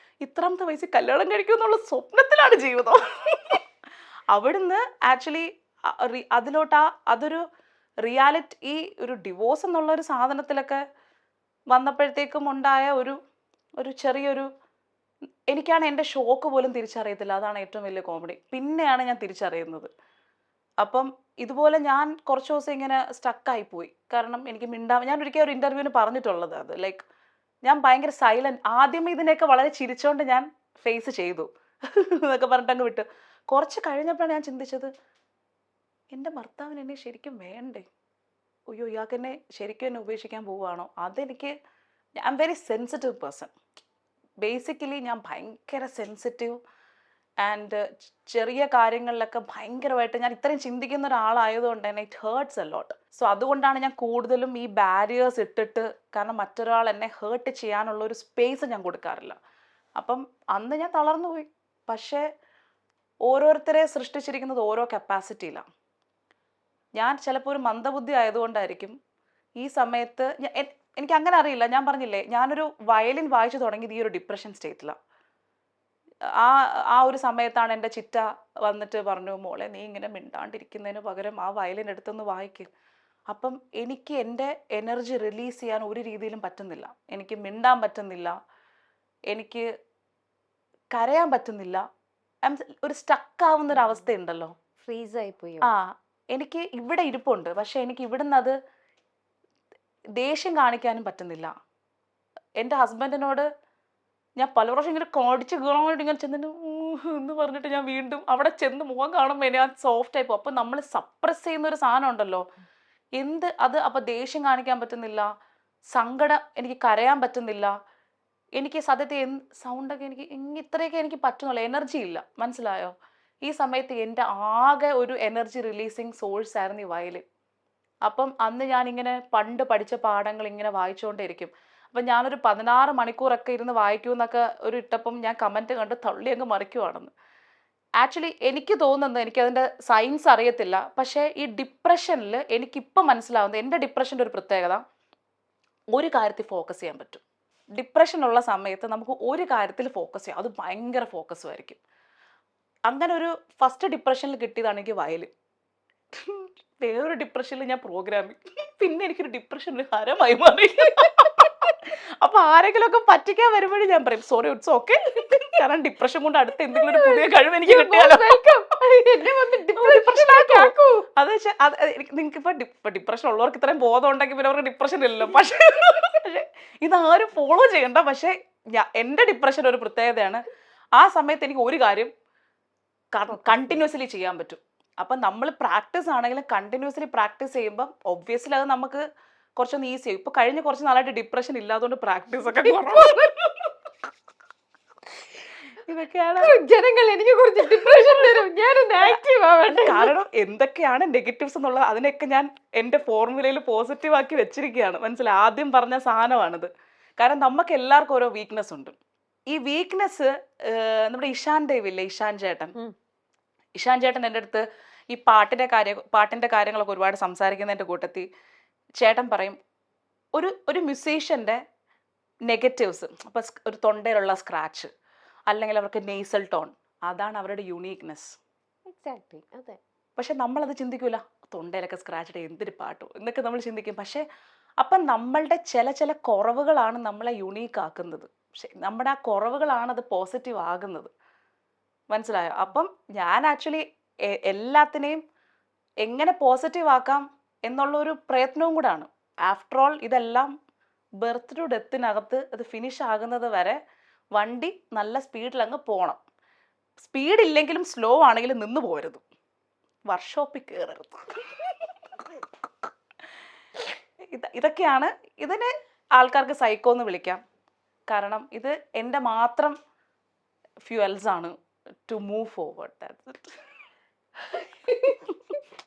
ഇത്രാമത്തെ വയസ്സിൽ കല്യാണം കഴിക്കും എന്നുള്ള സ്വപ്നത്തിലാണ് ജീവിതം. അവിടുന്ന് ആക്ച്വലി അതൊരു റിയാലിറ്റി, ഈ ഒരു ഡിവോഴ്സ് എന്നുള്ളൊരു സാധനത്തിലൊക്കെ വന്നപ്പോഴത്തേക്കും ഉണ്ടായ ഒരു ചെറിയൊരു, എനിക്കാണ് എൻ്റെ ഷോക്ക് പോലും തിരിച്ചറിയത്തില്ല. അതാണ് ഏറ്റവും വലിയ കോമഡി. പിന്നെയാണ് ഞാൻ തിരിച്ചറിയുന്നത്. അപ്പം ഇതുപോലെ ഞാൻ കുറച്ച് ദിവസം ഇങ്ങനെ സ്റ്റക്കായി പോയി. കാരണം എനിക്ക് ഞാൻ ഒരിക്കൽ ഒരു ഇൻ്റർവ്യൂവിന് പറഞ്ഞിട്ടുള്ളത് അത് ലൈക്ക് ഞാൻ ഭയങ്കര സൈലൻറ്റ്. ആദ്യമേ ഇതിനെയൊക്കെ വളരെ ചിരിച്ചുകൊണ്ട് ഞാൻ ഫേസ് ചെയ്തു എന്നൊക്കെ പറഞ്ഞിട്ട് അങ്ങ് വിട്ടു. കുറച്ച് കഴിഞ്ഞപ്പോഴാണ് ഞാൻ ചിന്തിച്ചത്, എൻ്റെ ഭർത്താവിന് എന്നെ ശരിക്കും വേണ്ടേ? അയ്യോ ഇയാൾക്ക് എന്നെ ശരിക്കും എന്നെ ഉപേക്ഷിക്കാൻ പോവുകയാണോ, അതെനിക്ക് I am very sensitive person. Basically ഞാൻ ഭയങ്കര സെൻസിറ്റീവ് ആൻഡ് ചെറിയ കാര്യങ്ങളിലൊക്കെ ഭയങ്കരമായിട്ട് ഞാൻ ഇത്രയും ചിന്തിക്കുന്ന ഒരാളായതുകൊണ്ട് തന്നെ it hertz a lot. So അതുകൊണ്ടാണ് ഞാൻ കൂടുതലും ഈ ബാരിയേഴ്സ് ഇട്ടിട്ട്, കാരണം മറ്റൊരാൾ എന്നെ ഹേർട്ട് ചെയ്യാനുള്ള ഒരു സ്പേസ് ഞാൻ കൊടുക്കാറില്ല. അപ്പം അന്ന് ഞാൻ തളർന്നു പോയി. പക്ഷേ ഓരോരുത്തരെ സൃഷ്ടിച്ചിരിക്കുന്നത് ഓരോ കപ്പാസിറ്റിയിലാണ്. ഞാൻ ചിലപ്പോൾ ഒരു മന്ദബുദ്ധി ആയതുകൊണ്ടായിരിക്കും ഈ സമയത്ത് എനിക്ക് അങ്ങനെ അറിയില്ല. ഞാൻ പറഞ്ഞില്ലേ, ഞാനൊരു വയലിൻ വായിച്ചു തുടങ്ങിയത് ഈ ഒരു ഡിപ്രഷൻ സ്റ്റേറ്റിലാണ്. ആ ആ ഒരു സമയത്താണ് എൻ്റെ ചിറ്റ വന്നിട്ട് പറഞ്ഞു, മോളെ നീ ഇങ്ങനെ മിണ്ടാണ്ടിരിക്കുന്നതിന് പകരം ആ വയലിൻ എടുത്തൊന്ന് വായിക്കും. അപ്പം എനിക്ക് എൻ്റെ എനർജി റിലീസ് ചെയ്യാൻ ഒരു രീതിയിലും പറ്റുന്നില്ല. എനിക്ക് മിണ്ടാൻ പറ്റുന്നില്ല, എനിക്ക് കരയാൻ പറ്റുന്നില്ല. ഒരു സ്റ്റക്ക് ഒരു അവസ്ഥയുണ്ടല്ലോ. ഫ്രീസ് ആയി പോയി. ആ എനിക്ക് ഇവിടെ ഇരിപ്പുണ്ട്, പക്ഷെ എനിക്ക് ഇവിടുന്ന് അത് ദേഷ്യം കാണിക്കാനും പറ്റുന്നില്ല. എൻ്റെ ഹസ്ബൻഡിനോട് ഞാൻ പല പ്രാവശ്യം ഇങ്ങനെ കാണിച്ച് കീറാൻ വേണ്ടി ഇങ്ങനെ ചെന്നിട്ട് എന്ന് പറഞ്ഞിട്ട് ഞാൻ വീണ്ടും അവിടെ ചെന്ന് മുഖം കാണുമ്പോൾ ഞാൻ സോഫ്റ്റ് ആയിപ്പോ. അപ്പം നമ്മൾ സപ്രസ് ചെയ്യുന്ന ഒരു സാധനം ഉണ്ടല്ലോ, അത് അപ്പം ദേഷ്യം കാണിക്കാൻ പറ്റുന്നില്ല, സങ്കടം, എനിക്ക് കരയാൻ പറ്റുന്നില്ല, എനിക്ക് സത്യത്തിൽ സൗണ്ടൊക്കെ എനിക്ക് ഇത്രയൊക്കെ എനിക്ക് പറ്റുന്നുള്ളൂ, എനർജി ഇല്ല. മനസ്സിലായോ? ഈ സമയത്ത് എൻ്റെ ആകെ ഒരു എനർജി റിലീസിങ് സോഴ്സ് ആയിരുന്നു ഈ വയലിൻ. അപ്പം അന്ന് ഞാനിങ്ങനെ പണ്ട് പഠിച്ച പാഠങ്ങൾ ഇങ്ങനെ വായിച്ചുകൊണ്ടേയിരിക്കും. അപ്പം ഞാനൊരു 16 മണിക്കൂറൊക്കെ ഇരുന്ന് വായിക്കുമെന്നൊക്കെ ഒരു ഇട്ടപ്പം ഞാൻ കമൻറ്റ് കണ്ട് തള്ളി അങ്ങ് മറിക്കുവാണെന്ന്. ആക്ച്വലി എനിക്ക് തോന്നുന്നത്, എനിക്കതിൻ്റെ സയൻസ് അറിയത്തില്ല, പക്ഷേ ഈ ഡിപ്രഷനിൽ എനിക്കിപ്പം മനസ്സിലാവുന്നത്, എൻ്റെ ഡിപ്രഷൻ്റെ ഒരു പ്രത്യേകത, ഒരു കാര്യത്തിൽ ഫോക്കസ് ചെയ്യാൻ പറ്റും. ഡിപ്രഷനുള്ള സമയത്ത് നമുക്ക് ഒരു കാര്യത്തിൽ ഫോക്കസ് ചെയ്യാം, അത് ഭയങ്കര ഫോക്കസും ആയിരിക്കും. അങ്ങനെ ഒരു ഫസ്റ്റ് ഡിപ്രഷനിൽ കിട്ടിയതാണ് എനിക്ക് വയലിൻ. വേറൊരു ഡിപ്രഷനിൽ ഞാൻ പ്രോഗ്രാമിങ്, പിന്നെ എനിക്കൊരു ഡിപ്രഷൻ ഒരു ഹരമായി മാറി. അപ്പൊ ആരെങ്കിലും ഒക്കെ പറ്റിക്കാൻ വരുമ്പോഴും ഞാൻ പറയും സോറി, ഇറ്റ്സ് ഓക്കെ, കാരണം ഡിപ്രഷൻ കൊണ്ട് അടുത്ത എന്തെങ്കിലും ഒരു പുതിയ കഴിവ് എനിക്ക് കിട്ടിയാലോ. അത് നിങ്ങൾക്ക് ഇപ്പൊ ഡിപ്രഷൻ ഉള്ളവർക്ക് ഇത്രയും ബോധം ഉണ്ടെങ്കിൽ പിന്നെ അവർക്ക് ഡിപ്രഷൻ ഇല്ലല്ലോ. പക്ഷെ ഇതാരും ഫോളോ ചെയ്യണ്ട. പക്ഷെ എന്റെ ഡിപ്രഷൻ ഒരു പ്രത്യേകതയാണ്, ആ സമയത്ത് എനിക്ക് ഒരു കാര്യം കണ്ടിന്യൂസ്ലി ചെയ്യാൻ പറ്റും. അപ്പം നമ്മൾ പ്രാക്ടീസ് ആണെങ്കിലും കണ്ടിന്യൂസ്ലി പ്രാക്ടീസ് ചെയ്യുമ്പം ഒബ്വിയസ്ലി അത് നമുക്ക് കുറച്ചൊന്ന് ഈസി ആവും. ഇപ്പൊ കഴിഞ്ഞ കുറച്ച് നാളായിട്ട് ഡിപ്രഷൻ ഇല്ലാത്തതുകൊണ്ട് പ്രാക്ടീസ് ഒക്കെ ഇതൊക്കെയാണ് ജനങ്ങൾ എനിക്ക് കുറച്ച് ഡിപ്രഷൻ തരും, ഞാനൊന്ന് ആക്റ്റീവ് ആവട്ടെ. കാരണം എന്തൊക്കെയാണ് നെഗറ്റീവ്സ് എന്നുള്ളത് അതിനൊക്കെ ഞാൻ എൻ്റെ ഫോർമുലയിൽ പോസിറ്റീവ് ആക്കി വെച്ചിരിക്കുകയാണ്. മനസ്സിലായി? ആദ്യം പറഞ്ഞ സാധനമാണിത്. കാരണം നമുക്ക് എല്ലാവർക്കും ഓരോ വീക്ക്നെസ് ഉണ്ട്. ഈ വീക്ക്നെസ് നമ്മുടെ ഇഷാൻ ദേവ് ഇല്ലേ, ഇഷാൻ ചേട്ടൻ എൻ്റെ അടുത്ത് ഈ പാട്ടിൻ്റെ കാര്യങ്ങളൊക്കെ ഒരുപാട് സംസാരിക്കുന്നതിൻ്റെ കൂട്ടത്തിൽ ചേട്ടൻ പറയും, ഒരു മ്യൂസീഷ്യൻ്റെ നെഗറ്റീവ്സ്, അപ്പം ഒരു തൊണ്ടയിലുള്ള സ്ക്രാച്ച്, അല്ലെങ്കിൽ അവർക്ക് നെയ്സൽ ടോൺ, അതാണ് അവരുടെ യുണീക്നെസ്. എക്സാക്ട്ലി, അതെ. പക്ഷെ നമ്മളത് ചിന്തിക്കൂല, തൊണ്ടയിലൊക്കെ സ്ക്രാച്ച് എന്തൊരു പാട്ടോ എന്നൊക്കെ നമ്മൾ ചിന്തിക്കും. പക്ഷെ അപ്പം നമ്മളുടെ ചില കുറവുകളാണ് നമ്മളെ യുണീക്ക് ആക്കുന്നത്. പക്ഷെ നമ്മുടെ ആ കുറവുകളാണ് അത് പോസിറ്റീവ് ആകുന്നത്. മനസ്സിലായോ? അപ്പം ഞാൻ ആക്ച്വലി എല്ലാത്തിനെയും എങ്ങനെ പോസിറ്റീവ് ആക്കാം എന്നുള്ളൊരു പ്രയത്നവും കൂടാണ്. ആഫ്റ്റർ ഓൾ ഇതെല്ലാം ബർത്ത് ടു ഡെത്തിനകത്ത് അത് ഫിനിഷ് ആകുന്നത് വരെ വണ്ടി നല്ല സ്പീഡിൽ അങ്ങ് പോകണം. സ്പീഡ് ഇല്ലെങ്കിലും സ്ലോ ആണെങ്കിലും നിന്ന് പോരുത്, വർക്ക്ഷോപ്പിൽ കയറരുത്. ഇതൊക്കെയാണ്. ഇതിന് ആൾക്കാർക്ക് സൈക്കോ എന്ന് വിളിക്കാം. കാരണം ഇത് എൻ്റെ മാത്രം ഫ്യൂവൽസ് ആണ് to move forward. That's it.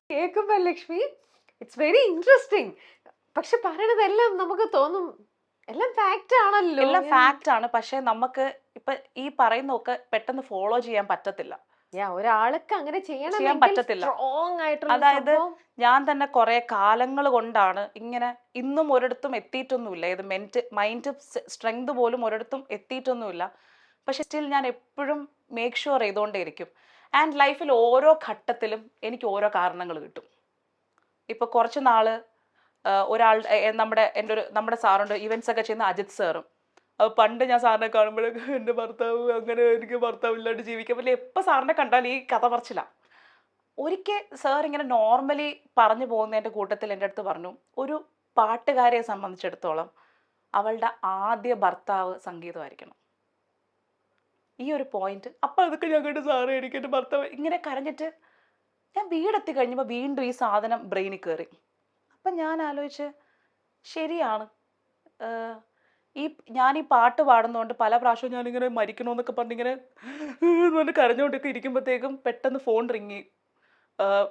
കേൾക്കുമ്പോ ലക്ഷ്മി ഇറ്റ്സ് വെരി ഇൻട്രസ്റ്റിംഗ്. പക്ഷെ പറയണതെല്ലാം നമുക്ക് തോന്നും എല്ലാം ഫാക്റ്റ് ആണല്ലോ. എല്ലാം ഫാക്റ്റ് ആണ്. പക്ഷെ നമുക്ക് ഇപ്പൊ ഈ പറയുന്നതൊക്കെ പെട്ടെന്ന് ഫോളോ ചെയ്യാൻ പറ്റത്തില്ല. ഒരാൾക്ക് അങ്ങനെ ചെയ്യാൻ പറ്റത്തില്ല. അതായത് ഞാൻ തന്നെ കുറെ കാലങ്ങൾ കൊണ്ടാണ് ഇങ്ങനെ, ഇന്നും ഒരിടത്തും എത്തിയിട്ടൊന്നുമില്ല. ഇത് മൈൻഡ് സ്ട്രെങ്ത് പോലും ഒരിടത്തും എത്തിയിട്ടൊന്നുമില്ല. പക്ഷെ സ്റ്റിൽ ഞാൻ എപ്പോഴും മേക്ക് ഷുവർ ചെയ്തുകൊണ്ടേയിരിക്കും. ആൻഡ് ലൈഫിൽ ഓരോ ഘട്ടത്തിലും എനിക്ക് ഓരോ കാരണങ്ങൾ കിട്ടും. ഇപ്പൊ കുറച്ച് നാള് ഒരാൾ നമ്മുടെ സാറുണ്ട്, ഇവന്റ്സ് ഒക്കെ ചെയ്യുന്ന അജിത് സാറും. അത് പണ്ട് ഞാൻ സാറിനെ കാണുമ്പോഴേക്ക് എൻ്റെ ഭർത്താവ് അങ്ങനെ, എനിക്ക് ഭർത്താവ് ഇല്ലാണ്ട് ജീവിക്കാൻ പറ്റില്ല, എപ്പോൾ സാറിനെ കണ്ടാൽ ഈ കഥ പറച്ചില്ല. ഒരിക്കൽ സാർ ഇങ്ങനെ നോർമലി പറഞ്ഞു പോകുന്നതിൻ്റെ കൂട്ടത്തിൽ എൻ്റെ അടുത്ത് പറഞ്ഞു, ഒരു പാട്ടുകാരിയെ സംബന്ധിച്ചിടത്തോളം അവളുടെ ആദ്യ ഭർത്താവ് സംഗീതമായിരിക്കണം. ഈ ഒരു പോയിന്റ്. അപ്പം അതൊക്കെ ഞാൻ കേട്ട്, സാറ് എനിക്ക് എൻ്റെ ഭർത്താവ് ഇങ്ങനെ കരഞ്ഞിട്ട് ഞാൻ വീടെത്തി കഴിഞ്ഞപ്പോൾ വീണ്ടും ഈ സാധനം ബ്രെയിനിൽ കയറി. അപ്പം ഞാൻ ആലോചിച്ച് ശരിയാണ്. ഏഹ് ഈ ഞാൻ ഈ പാട്ട് പാടുന്നതുകൊണ്ട് പല പ്രാവശ്യവും ഞാനിങ്ങനെ മരിക്കണമെന്നൊക്കെ പറഞ്ഞിങ്ങനെ പറഞ്ഞ് കരഞ്ഞുകൊണ്ടൊക്കെ ഇരിക്കുമ്പോഴത്തേക്കും പെട്ടെന്ന് ഫോൺ റിങ്ങി.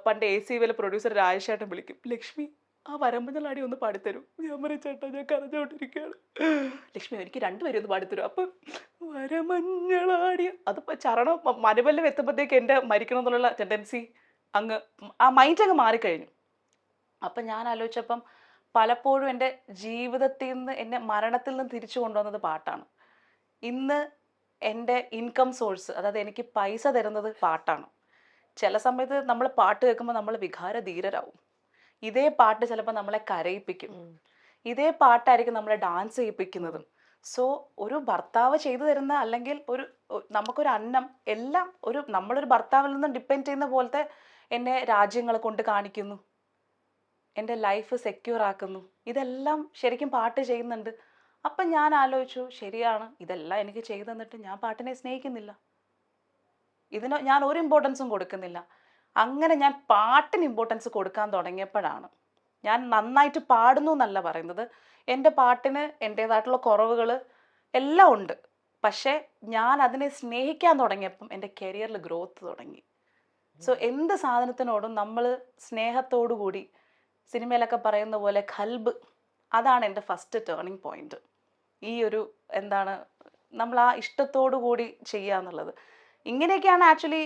പണ്ട് AC പ്രൊഡ്യൂസർ രാജേഷേട്ടൻ വിളിക്കും, ലക്ഷ്മി ആ വരമ്പഞ്ഞളാടി ഒന്ന് പാടിത്തരൂ. ഞാൻ പറയും ചേട്ടാ ഞാൻ കരഞ്ഞുകൊണ്ടിരിക്കുകയാണ്. ലക്ഷ്മി എനിക്ക് രണ്ടുപേരും ഒന്ന് പാടിത്തരും. അപ്പം വരമഞ്ഞളാടി അതിപ്പോൾ ചരണം മനുവല്ലം എത്തുമ്പോഴത്തേക്ക് എൻ്റെ മരിക്കണം എന്നുള്ള ടെൻഡൻസി അങ്ങ് ആ മൈൻഡ് അങ്ങ് മാറിക്കഴിഞ്ഞു. അപ്പം ഞാൻ ആലോചിച്ചപ്പം പലപ്പോഴും എൻ്റെ ജീവിതത്തിൽ നിന്ന് എന്നെ മരണത്തിൽ നിന്ന് തിരിച്ചു കൊണ്ടുവന്നത് പാട്ടാണ്. ഇന്ന് എൻ്റെ ഇൻകം സോഴ്സ്, അതായത് എനിക്ക് പൈസ തരുന്നത് പാട്ടാണ്. ചില സമയത്ത് നമ്മൾ പാട്ട് കേൾക്കുമ്പോൾ നമ്മൾ വികാരധീരരാകും. ഇതേ പാട്ട് ചിലപ്പോൾ നമ്മളെ കരയിപ്പിക്കും. ഇതേ പാട്ടായിരിക്കും നമ്മളെ ഡാൻസ് ചെയ്യിപ്പിക്കുന്നത്. സോ ഒരു ഭർത്താവ് ചെയ്തു തരുന്ന അല്ലെങ്കിൽ നമുക്കൊരു അന്നം എല്ലാം നമ്മളൊരു ഭർത്താവിൽ നിന്നും ഡിപ്പെൻഡ് ചെയ്യുന്ന പോലത്തെ എന്നെ രാജ്യങ്ങൾ കൊണ്ട് കാണിക്കുന്നു, എൻ്റെ ലൈഫ് സെക്യൂർ ആക്കുന്നു. ഇതെല്ലാം ശരിക്കും പാട്ട് ചെയ്യുന്നുണ്ട്. അപ്പം ഞാൻ ആലോചിച്ചു ശരിയാണ്, ഇതെല്ലാം എനിക്ക് ചെയ്തു തന്നിട്ട് ഞാൻ പാട്ടിനെ സ്നേഹിക്കുന്നില്ല, ഇതിന് ഞാൻ ഒരു ഇമ്പോർട്ടൻസും കൊടുക്കുന്നില്ല. അങ്ങനെ ഞാൻ പാട്ടിന് ഇമ്പോർട്ടൻസ് കൊടുക്കാൻ തുടങ്ങിയപ്പോഴാണ്, ഞാൻ നന്നായിട്ട് പാടുന്നു എന്നല്ല പറയുന്നത്, എൻ്റെ പാട്ടിന് എൻ്റേതായിട്ടുള്ള കുറവുകൾ എല്ലാം ഉണ്ട്. പക്ഷേ ഞാൻ അതിനെ സ്നേഹിക്കാൻ തുടങ്ങിയപ്പം എൻ്റെ കരിയറിൽ ഗ്രോത്ത് തുടങ്ങി. സോ എന്ത് സാധനത്തിനോടും നമ്മൾ സ്നേഹത്തോടു കൂടി, സിനിമയിലൊക്കെ പറയുന്ന പോലെ ഖൽബ്, അതാണ് എൻ്റെ ഫസ്റ്റ് ടേണിംഗ് പോയിന്റ്. ഈ നമ്മൾ ആ ഇഷ്ടത്തോടു കൂടി ചെയ്യുക എന്നുള്ളത്. ഇങ്ങനെയൊക്കെയാണ് ആക്ച്വലി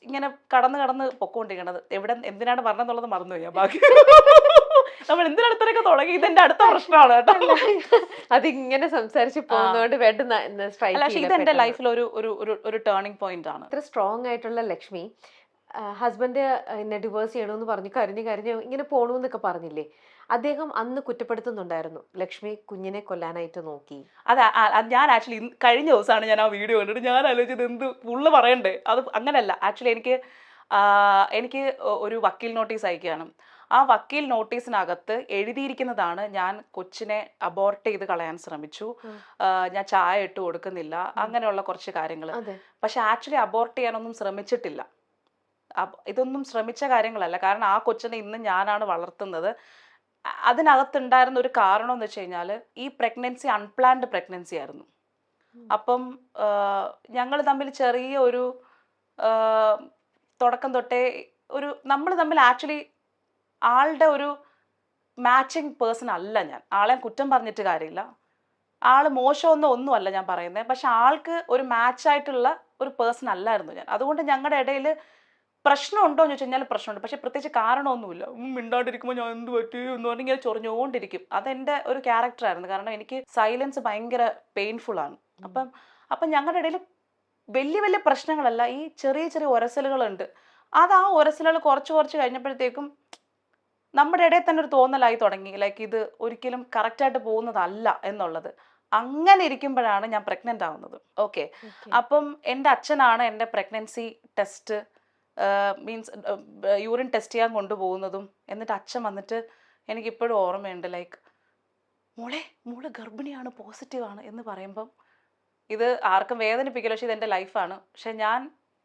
ഇങ്ങനെ കടന്ന് പൊക്കോണ്ടിരിക്കണത്. എന്തിനാണ് പറഞ്ഞെന്നുള്ളത് മറന്നുപോയി ഞാൻ. ബാക്കി നമ്മൾ എന്തിനാണ് ഇത്രയൊക്കെ തുടങ്ങി, ഇതെന്റെ അടുത്ത പ്രശ്നമാണ് കേട്ടോ. അതിങ്ങനെ സംസാരിച്ച് പോകുന്നതുകൊണ്ട് ഇതെന്റെ ലൈഫിൽ ഒരു ടേണിംഗ് പോയിന്റ് ആണ്. ഇത്ര സ്ട്രോങ് ആയിട്ടുള്ള ലക്ഷ്മി ഹസ്ബൻഡ് എന്നെ ഡിവോഴ്സ് ചെയ്യണമെന്ന് പറഞ്ഞ് കരഞ്ഞ് ഇങ്ങനെ പോകണമെന്നൊക്കെ പറഞ്ഞില്ലേ, അദ്ദേഹം അന്ന് കുറ്റപ്പെടുത്തുന്നുണ്ടായിരുന്നു, ലക്ഷ്മി കുഞ്ഞിനെ കൊല്ലാനായിട്ട് നോക്കി. ഞാൻ ആക്ച്വലി കഴിഞ്ഞ ദിവസമാണ് ഞാൻ ആ വീഡിയോ കണ്ടിട്ട് ഞാൻ ആലോചിച്ചത് എന്ത് ഫുള്ള് പറയണ്ടേ. അത് അങ്ങനെയല്ല. ആക്ച്വലി എനിക്ക് ഒരു വക്കീൽ നോട്ടീസ് അയക്കുകയാണ്. ആ വക്കീൽ നോട്ടീസിനകത്ത് എഴുതിയിരിക്കുന്നതാണ് ഞാൻ കൊച്ചിനെ അബോർട്ട് ചെയ്ത് കളയാൻ ശ്രമിച്ചു, ഞാൻ ചായ ഇട്ട് കൊടുക്കുന്നില്ല, അങ്ങനെയുള്ള കുറച്ച് കാര്യങ്ങൾ. പക്ഷെ ആക്ച്വലി അബോർട്ട് ചെയ്യാനൊന്നും ശ്രമിച്ചിട്ടില്ല. ഇതൊന്നും ശ്രമിച്ച കാര്യങ്ങളല്ല. കാരണം ആ കൊച്ചിനെ ഇന്ന് ഞാനാണ് വളർത്തുന്നത്. അതിനകത്തുണ്ടായിരുന്ന ഒരു കാരണം എന്ന് വെച്ച് കഴിഞ്ഞാൽ ഈ പ്രഗ്നൻസി അൺപ്ലാൻഡ് പ്രഗ്നൻസി ആയിരുന്നു. അപ്പം ഞങ്ങൾ തമ്മിൽ ചെറിയ ഒരു തുടക്കം തൊട്ടേ നമ്മൾ തമ്മിൽ ആക്ച്വലി ആളുടെ ഒരു മാച്ചിങ് പേഴ്സൺ അല്ല ഞാൻ. ആളെ കുറ്റം പറഞ്ഞിട്ട് കാര്യമില്ല, ആൾ ഒന്നുമല്ല ഞാൻ പറയുന്നത്. പക്ഷെ ആൾക്ക് ഒരു മാച്ചായിട്ടുള്ള ഒരു പേഴ്സൺ അല്ലായിരുന്നു ഞാൻ. അതുകൊണ്ട് ഞങ്ങളുടെ ഇടയിൽ പ്രശ്നമുണ്ടോ എന്ന് ചോദിച്ചു കഴിഞ്ഞാൽ പ്രശ്നമുണ്ട്, പക്ഷെ പ്രത്യേകിച്ച് കാരണമൊന്നുമില്ല. മിണ്ടാണ്ടിരിക്കുമ്പോൾ ഞാൻ എന്ത് പറ്റി എന്ന് പറഞ്ഞ് ഇങ്ങനെ ചൊറിഞ്ഞുകൊണ്ടിരിക്കും. അതെൻ്റെ ഒരു ക്യാരക്ടറായിരുന്നു. കാരണം എനിക്ക് സൈലൻസ് ഭയങ്കര പെയിൻഫുൾ ആണ്. അപ്പം ഞങ്ങളുടെ ഇടയിൽ വലിയ വലിയ പ്രശ്നങ്ങളല്ല, ഈ ചെറിയ ചെറിയ ഉരസലുകളുണ്ട്. ആ ഉരസലുകൾ കുറച്ച് കഴിഞ്ഞപ്പോഴത്തേക്കും നമ്മുടെ ഇടയിൽ തന്നെ ഒരു തോന്നലായി തുടങ്ങി, ലൈക്ക് ഇത് ഒരിക്കലും കറക്റ്റായിട്ട് പോകുന്നതല്ല എന്നുള്ളത്. അങ്ങനെ ഇരിക്കുമ്പോഴാണ് ഞാൻ പ്രഗ്നൻ്റ് ആവുന്നത്. ഓക്കെ, അപ്പം എൻ്റെ അച്ഛനാണ് എൻ്റെ pregnancy test means urine test ചെയ്യാൻ കൊണ്ടുപോകുന്നതും. എന്നിട്ട് അച്ഛൻ വന്നിട്ട് എനിക്കിപ്പോഴും ഓർമ്മയുണ്ട്, ലൈക്ക് മോള് ഗർഭിണിയാണ്, പോസിറ്റീവാണ് എന്ന് പറയുമ്പം ഇത് ആർക്കും വേദനിപ്പിക്കില്ല, പക്ഷെ ഇതെൻ്റെ ലൈഫാണ്. പക്ഷെ ഞാൻ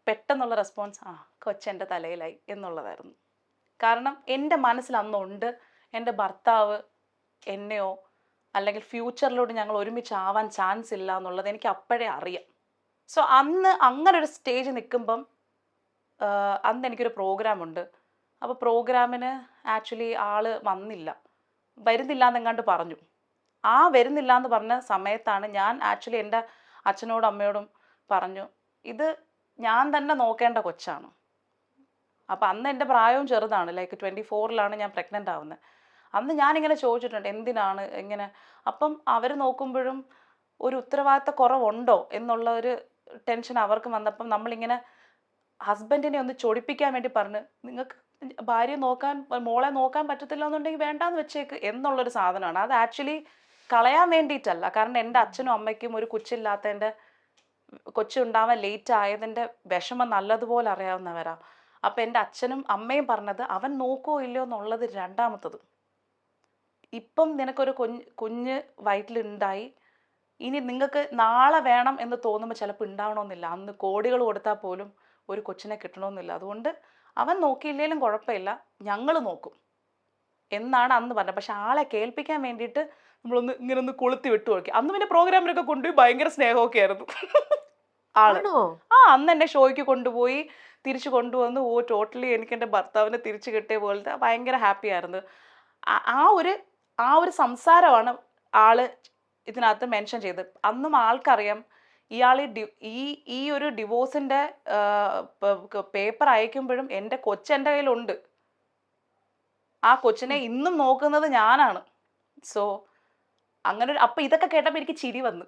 പെട്ടെന്നുള്ള റെസ്പോൺസ് കൊച്ചെൻ്റെ തലയിലായി എന്നുള്ളതായിരുന്നു. കാരണം എൻ്റെ മനസ്സിൽ അന്നുണ്ട് എൻ്റെ ഭർത്താവ് എന്നെയോ അല്ലെങ്കിൽ ഫ്യൂച്ചറിലോട്ട് ഞങ്ങൾ ഒരുമിച്ചാവാൻ ചാൻസ് ഇല്ല എന്നുള്ളത് എനിക്ക് അപ്പോഴേ അറിയാം. സോ അന്ന് അങ്ങനെ ഒരു സ്റ്റേജ് നിൽക്കുമ്പം അന്ന് എനിക്കൊരു പ്രോഗ്രാമുണ്ട്. അപ്പോൾ പ്രോഗ്രാമിന് ആക്ച്വലി ആള് വരുന്നില്ല എന്നെങ്ങാണ്ട് പറഞ്ഞു. വരുന്നില്ല എന്ന് പറഞ്ഞ സമയത്താണ് ഞാൻ ആക്ച്വലി എൻ്റെ അച്ഛനോടും അമ്മയോടും പറഞ്ഞു, ഇത് ഞാൻ തന്നെ നോക്കേണ്ട കൊച്ചാണ്. അപ്പം അന്ന് എൻ്റെ പ്രായവും ചെറുതാണ്, ലൈക്ക് 24 ഞാൻ പ്രഗ്നൻ്റ് ആവുന്നത്. അന്ന് ഞാനിങ്ങനെ ചോദിച്ചിട്ടുണ്ട് എന്തിനാണ് ഇങ്ങനെ. അപ്പം അവർ നോക്കുമ്പോഴും ഒരു ഉത്തരവാദിത്ത കുറവുണ്ടോ എന്നുള്ള ഒരു ടെൻഷൻ അവർക്ക് വന്നപ്പം നമ്മളിങ്ങനെ ഹസ്ബൻഡിനെ ഒന്ന് ചൊടിപ്പിക്കാൻ വേണ്ടി പറഞ്ഞ്, നിങ്ങൾക്ക് മോളെ നോക്കാൻ പറ്റത്തില്ല എന്നുണ്ടെങ്കിൽ വേണ്ടാന്ന് വെച്ചേക്ക് എന്നുള്ളൊരു സാധനമാണ്. അത് ആക്ച്വലി കളയാൻ വേണ്ടിയിട്ടല്ല. കാരണം എൻ്റെ അച്ഛനും അമ്മയ്ക്കും ഒരു കൊച്ചുണ്ടാവാൻ ലേറ്റ് ആയതിൻ്റെ വിഷമം നല്ലതുപോലെ അറിയാവുന്നവരാ. അപ്പം എൻ്റെ അച്ഛനും അമ്മയും പറഞ്ഞത് അവൻ നോക്കോ ഇല്ലയോ എന്നുള്ളത് രണ്ടാമത്തത്. ഇപ്പം നിനക്കൊരു കുഞ്ഞ് വയറ്റിലുണ്ടായി, ഇനി നിങ്ങൾക്ക് നാളെ വേണം എന്ന് തോന്നുമ്പോൾ ചിലപ്പോൾ ഉണ്ടാവണമെന്നില്ല. അന്ന് കോടികൾ കൊടുത്താൽ പോലും ഒരു കൊച്ചിനെ കിട്ടണമെന്നില്ല. അതുകൊണ്ട് അവൻ നോക്കിയില്ലെങ്കിലും കുഴപ്പമില്ല, ഞങ്ങൾ നോക്കും. എന്നാണ് അന്ന് പറഞ്ഞത്. പക്ഷെ ആളെ കേൾപ്പിക്കാൻ വേണ്ടിയിട്ട് നമ്മളൊന്ന് ഇങ്ങനെ ഒന്ന് കൊളുത്തി വിട്ടു നോക്കി. അന്ന് പിന്നെ പ്രോഗ്രാമിലൊക്കെ കൊണ്ടുപോയി ഭയങ്കര സ്നേഹമൊക്കെ ആയിരുന്നു ആള്. ആണോ? അന്ന് എന്നെ ഷോയ്ക്ക് കൊണ്ടുപോയി തിരിച്ചു കൊണ്ടുവന്ന് ടോട്ടലി എനിക്ക് എൻ്റെ ഭർത്താവിനെ തിരിച്ചു കിട്ടിയ പോലത്തെ ഭയങ്കര ഹാപ്പി ആയിരുന്നു. ആ ഒരു സംസാരമാണ് ആള് ഇതിനകത്ത് മെൻഷൻ ചെയ്തത്. അന്നും ആൾക്കറിയാം ഇയാൾ ഈ ഒരു ഡിവോഴ്സിന്റെ പേപ്പർ അയക്കുമ്പോഴും എൻ്റെ കൊച്ചെൻ്റെ കയ്യിലുണ്ട്. ആ കൊച്ചിനെ ഇന്നും നോക്കുന്നത് ഞാനാണ്. സോ അങ്ങനെ അപ്പൊ ഇതൊക്കെ കേട്ടപ്പോൾ എനിക്ക് ചിരി വന്നു.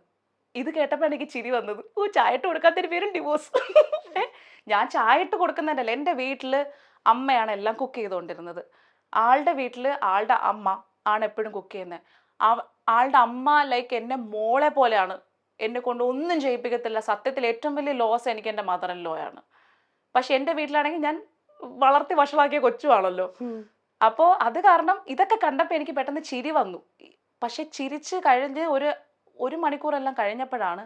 ഇത് കേട്ടപ്പോൾ എനിക്ക് ചിരി വന്നത്, ചായ ഇട്ട് കൊടുക്കാത്തൊരു പേരും ഡിവോഴ്സ്. ഞാൻ ചായ ഇട്ട് കൊടുക്കുന്നതല്ല, എൻ്റെ വീട്ടിൽ അമ്മയാണ് എല്ലാം കുക്ക് ചെയ്തുകൊണ്ടിരുന്നത്. ആളുടെ വീട്ടിൽ ആളുടെ അമ്മ ആണ് എപ്പോഴും കുക്ക് ചെയ്യുന്നത്. ആളുടെ അമ്മ ലൈക്ക് എന്നെ മോളെ പോലെയാണ്, എന്നെ കൊണ്ട് ഒന്നും ചെയ്യിപ്പിക്കത്തില്ല. സത്യത്തിൽ ഏറ്റവും വലിയ ലോസ് എനിക്ക് എൻ്റെ മദർ ഇൻ ലോ ആണ്. പക്ഷെ എൻ്റെ വീട്ടിലാണെങ്കിൽ ഞാൻ വളർത്തി വഷളാക്കിയ കൊച്ചുവാണല്ലോ. അപ്പോൾ അത് കാരണം ഇതൊക്കെ കണ്ടപ്പോൾ എനിക്ക് പെട്ടെന്ന് ചിരി വന്നു. പക്ഷെ ചിരിച്ച് കഴിഞ്ഞ് ഒരു മണിക്കൂറെല്ലാം കഴിഞ്ഞപ്പോഴാണ്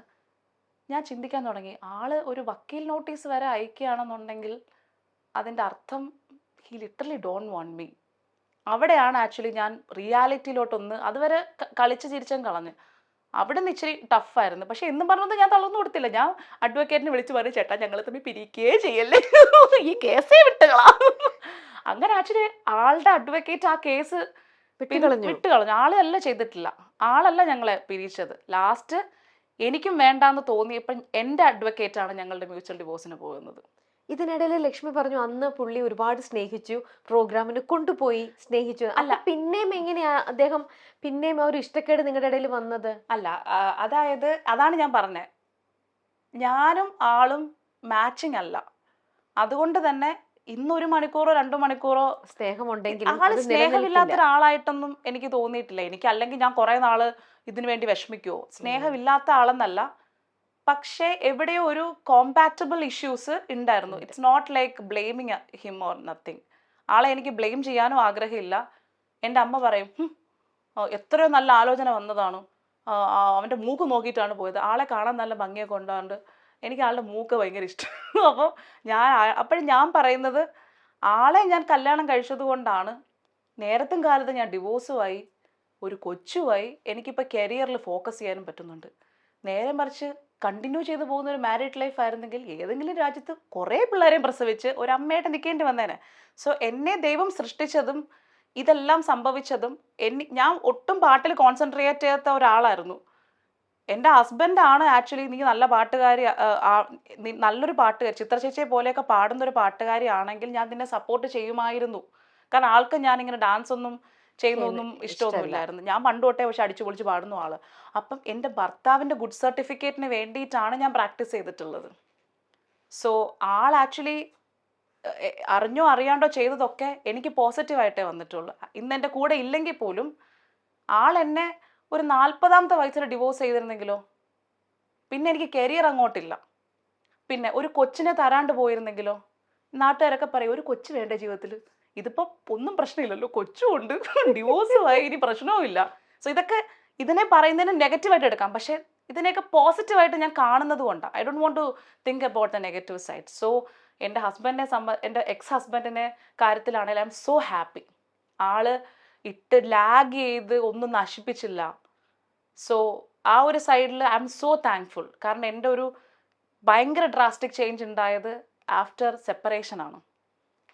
ഞാൻ ചിന്തിക്കാൻ തുടങ്ങി, ആള് ഒരു വക്കീൽ നോട്ടീസ് വരെ അയക്കുകയാണെന്നുണ്ടെങ്കിൽ അതിൻ്റെ അർത്ഥം he literally don't want me. അവിടെയാണ് ആക്ച്വലി ഞാൻ റിയാലിറ്റിയിലോട്ടൊന്ന്, അതുവരെ കളിച്ച് ചിരിച്ചും കളഞ്ഞ്. അവിടെ നിന്ന് ഇച്ചിരി ടഫായിരുന്നു. പക്ഷെ എന്നും പറഞ്ഞത് ഞാൻ തളർന്നു കൊടുത്തില്ല. ഞാൻ അഡ്വക്കേറ്റിനെ വിളിച്ച് പറഞ്ഞു, ചേട്ടാ ഞങ്ങൾ തമ്മിൽ പിരിക്കുകയേ ചെയ്യല്ലേ, ഈ കേസേ വിട്ടുകളാ. അങ്ങനെ ആക്ച്വലി ആളുടെ അഡ്വക്കേറ്റ് ആ കേസ് വിട്ട് കളഞ്ഞു. ആളല്ല ചെയ്തിട്ടില്ല, ആളല്ല ഞങ്ങളെ പിരിച്ചത്. ലാസ്റ്റ് എനിക്കും വേണ്ടാന്ന് തോന്നിയപ്പോൾ എൻ്റെ അഡ്വക്കേറ്റ് ആണ് ഞങ്ങളുടെ മ്യൂച്വൽ ഡിവോഴ്സിന് പോകുന്നത്. ഇതിനിടയിൽ ലക്ഷ്മി പറഞ്ഞു അന്ന് പുള്ളി ഒരുപാട് സ്നേഹിച്ചു, പ്രോഗ്രാമിന് കൊണ്ടുപോയി സ്നേഹിച്ചു. അല്ല പിന്നെയും എങ്ങനെയാ അദ്ദേഹം പിന്നെയും ആ ഒരു ഇഷ്ടക്കേട് നിങ്ങളുടെ ഇടയിൽ വന്നത്? അല്ല, അതായത് അതാണ് ഞാൻ പറഞ്ഞത്, ഞാനും ആളും മാച്ചിങ് അല്ല. അതുകൊണ്ട് തന്നെ ഇന്ന് 1 മണിക്കൂറോ 2 മണിക്കൂറോ സ്നേഹമുണ്ടെങ്കിൽ ആള് സ്നേഹമില്ലാത്ത ഒരാളായിട്ടൊന്നും എനിക്ക് തോന്നിയിട്ടില്ല. എനിക്ക് അല്ലെങ്കിൽ ഞാൻ കുറെ നാള് ഇതിനു വേണ്ടി വിഷമിക്കുവോ, സ്നേഹമില്ലാത്ത ആളെന്നല്ല. പക്ഷെ എവിടെയോ ഒരു കോമ്പാറ്റബിൾ ഇഷ്യൂസ് ഉണ്ടായിരുന്നു. It's not like blaming him or nothing. ആളെ എനിക്ക് ബ്ലെയിം ചെയ്യാനും ആഗ്രഹമില്ല. എൻ്റെ അമ്മ പറയും, എത്രയോ നല്ല ആലോചന വന്നതാണ്, അവൻ്റെ മൂക്ക് നോക്കിയിട്ടാണ് പോയത്, ആളെ കാണാൻ നല്ല ഭംഗിയൊക്കെ ഉണ്ടാണ്ട് എനിക്ക് ആളുടെ മൂക്ക് ഭയങ്കര ഇഷ്ടം. അപ്പോൾ അപ്പോഴും ഞാൻ പറയുന്നത്, ആളെ ഞാൻ കല്യാണം കഴിച്ചത് കൊണ്ടാണ് നേരത്തും കാലത്ത് ഞാൻ ഡിവോഴ്സുമായി ഒരു കൊച്ചുമായി എനിക്കിപ്പോൾ കരിയറിൽ ഫോക്കസ് ചെയ്യാനും പറ്റുന്നുണ്ട്. നേരെ മറിച്ച് കണ്ടിന്യൂ ചെയ്തു പോകുന്ന ഒരു മാരീഡ് ലൈഫ് ആയിരുന്നെങ്കിൽ ഏതെങ്കിലും രാജ്യത്ത് കുറേ പിള്ളേരെയും പ്രസവിച്ച് ഒരമ്മയായിട്ട് നിൽക്കേണ്ടി വന്നേനെ. സോ എന്നെ ദൈവം സൃഷ്ടിച്ചതും ഇതെല്ലാം സംഭവിച്ചതും ഞാൻ ഒട്ടും പാട്ടിൽ കോൺസെൻട്രേറ്റ് ചെയ്യാത്ത ഒരാളായിരുന്നു. എൻ്റെ ഹസ്ബൻഡാണ് ആക്ച്വലി നീ നല്ല പാട്ടുകാരി, നല്ലൊരു പാട്ടുകാരി, ചിത്ര ചേച്ചിയെ പോലെയൊക്കെ പാടുന്ന ഒരു പാട്ടുകാരി ആണെങ്കിൽ ഞാൻ നിന്നെ സപ്പോർട്ട് ചെയ്യുമായിരുന്നു. കാരണം ആൾക്ക് ഞാനിങ്ങനെ ഡാൻസ് ഒന്നും ചെയ്യുന്നൊന്നും ഇഷ്ടമൊന്നുമില്ലായിരുന്നു. ഞാൻ പണ്ട് തൊട്ടേ പക്ഷെ അടിച്ചു പൊളിച്ച് പാടുന്ന ആള്. അപ്പം എൻ്റെ ഭർത്താവിൻ്റെ ഗുഡ് സർട്ടിഫിക്കറ്റിന് വേണ്ടിയിട്ടാണ് ഞാൻ പ്രാക്ടീസ് ചെയ്തിട്ടുള്ളത്. സോ ആൾ ആക്ച്വലി അറിഞ്ഞോ അറിയാണ്ടോ ചെയ്തതൊക്കെ എനിക്ക് പോസിറ്റീവായിട്ടേ വന്നിട്ടുള്ളൂ. ഇന്ന് എൻ്റെ കൂടെ ഇല്ലെങ്കിൽ പോലും ആൾ എന്നെ ഒരു 40ാമത്തെ വയസ്സിൽ ഡിവോഴ്സ് ചെയ്തിരുന്നെങ്കിലോ, പിന്നെ എനിക്ക് കരിയർ അങ്ങോട്ടില്ല. പിന്നെ ഒരു കൊച്ചിനെ തരാണ്ട് പോയിരുന്നെങ്കിലോ, നാട്ടുകാരൊക്കെ പറയും ഒരു കൊച്ചു വേണ്ടേ ജീവിതത്തിൽ, ഇതിപ്പോൾ ഒന്നും പ്രശ്നമില്ലല്ലോ, കൊച്ചുമുണ്ട്, ഡിവോഴ്സുമായി, ഇനി പ്രശ്നവുമില്ല. സോ ഇതിനെ പറയുന്നതിന് നെഗറ്റീവായിട്ട് എടുക്കാം. പക്ഷെ ഇതിനെയൊക്കെ പോസിറ്റീവായിട്ട് ഞാൻ കാണുന്നത് കൊണ്ടാണ്. I don't want to think about the negative side. So എൻ്റെ എൻ്റെ എക്സ് ഹസ്ബൻഡിൻ്റെ കാര്യത്തിലാണെങ്കിൽ ഐ എം സോ ഹാപ്പി. ആള് ഇട്ട് ലാഗ് ചെയ്ത് ഒന്നും നശിപ്പിച്ചില്ല. സോ ആ ഒരു സൈഡിൽ ഐ എം സോ താങ്ക്ഫുൾ. കാരണം എൻ്റെ ഒരു ഭയങ്കര ഡ്രാസ്റ്റിക് ചേഞ്ച് ഉണ്ടായത് ആഫ്റ്റർ സെപ്പറേഷൻ ആണ്.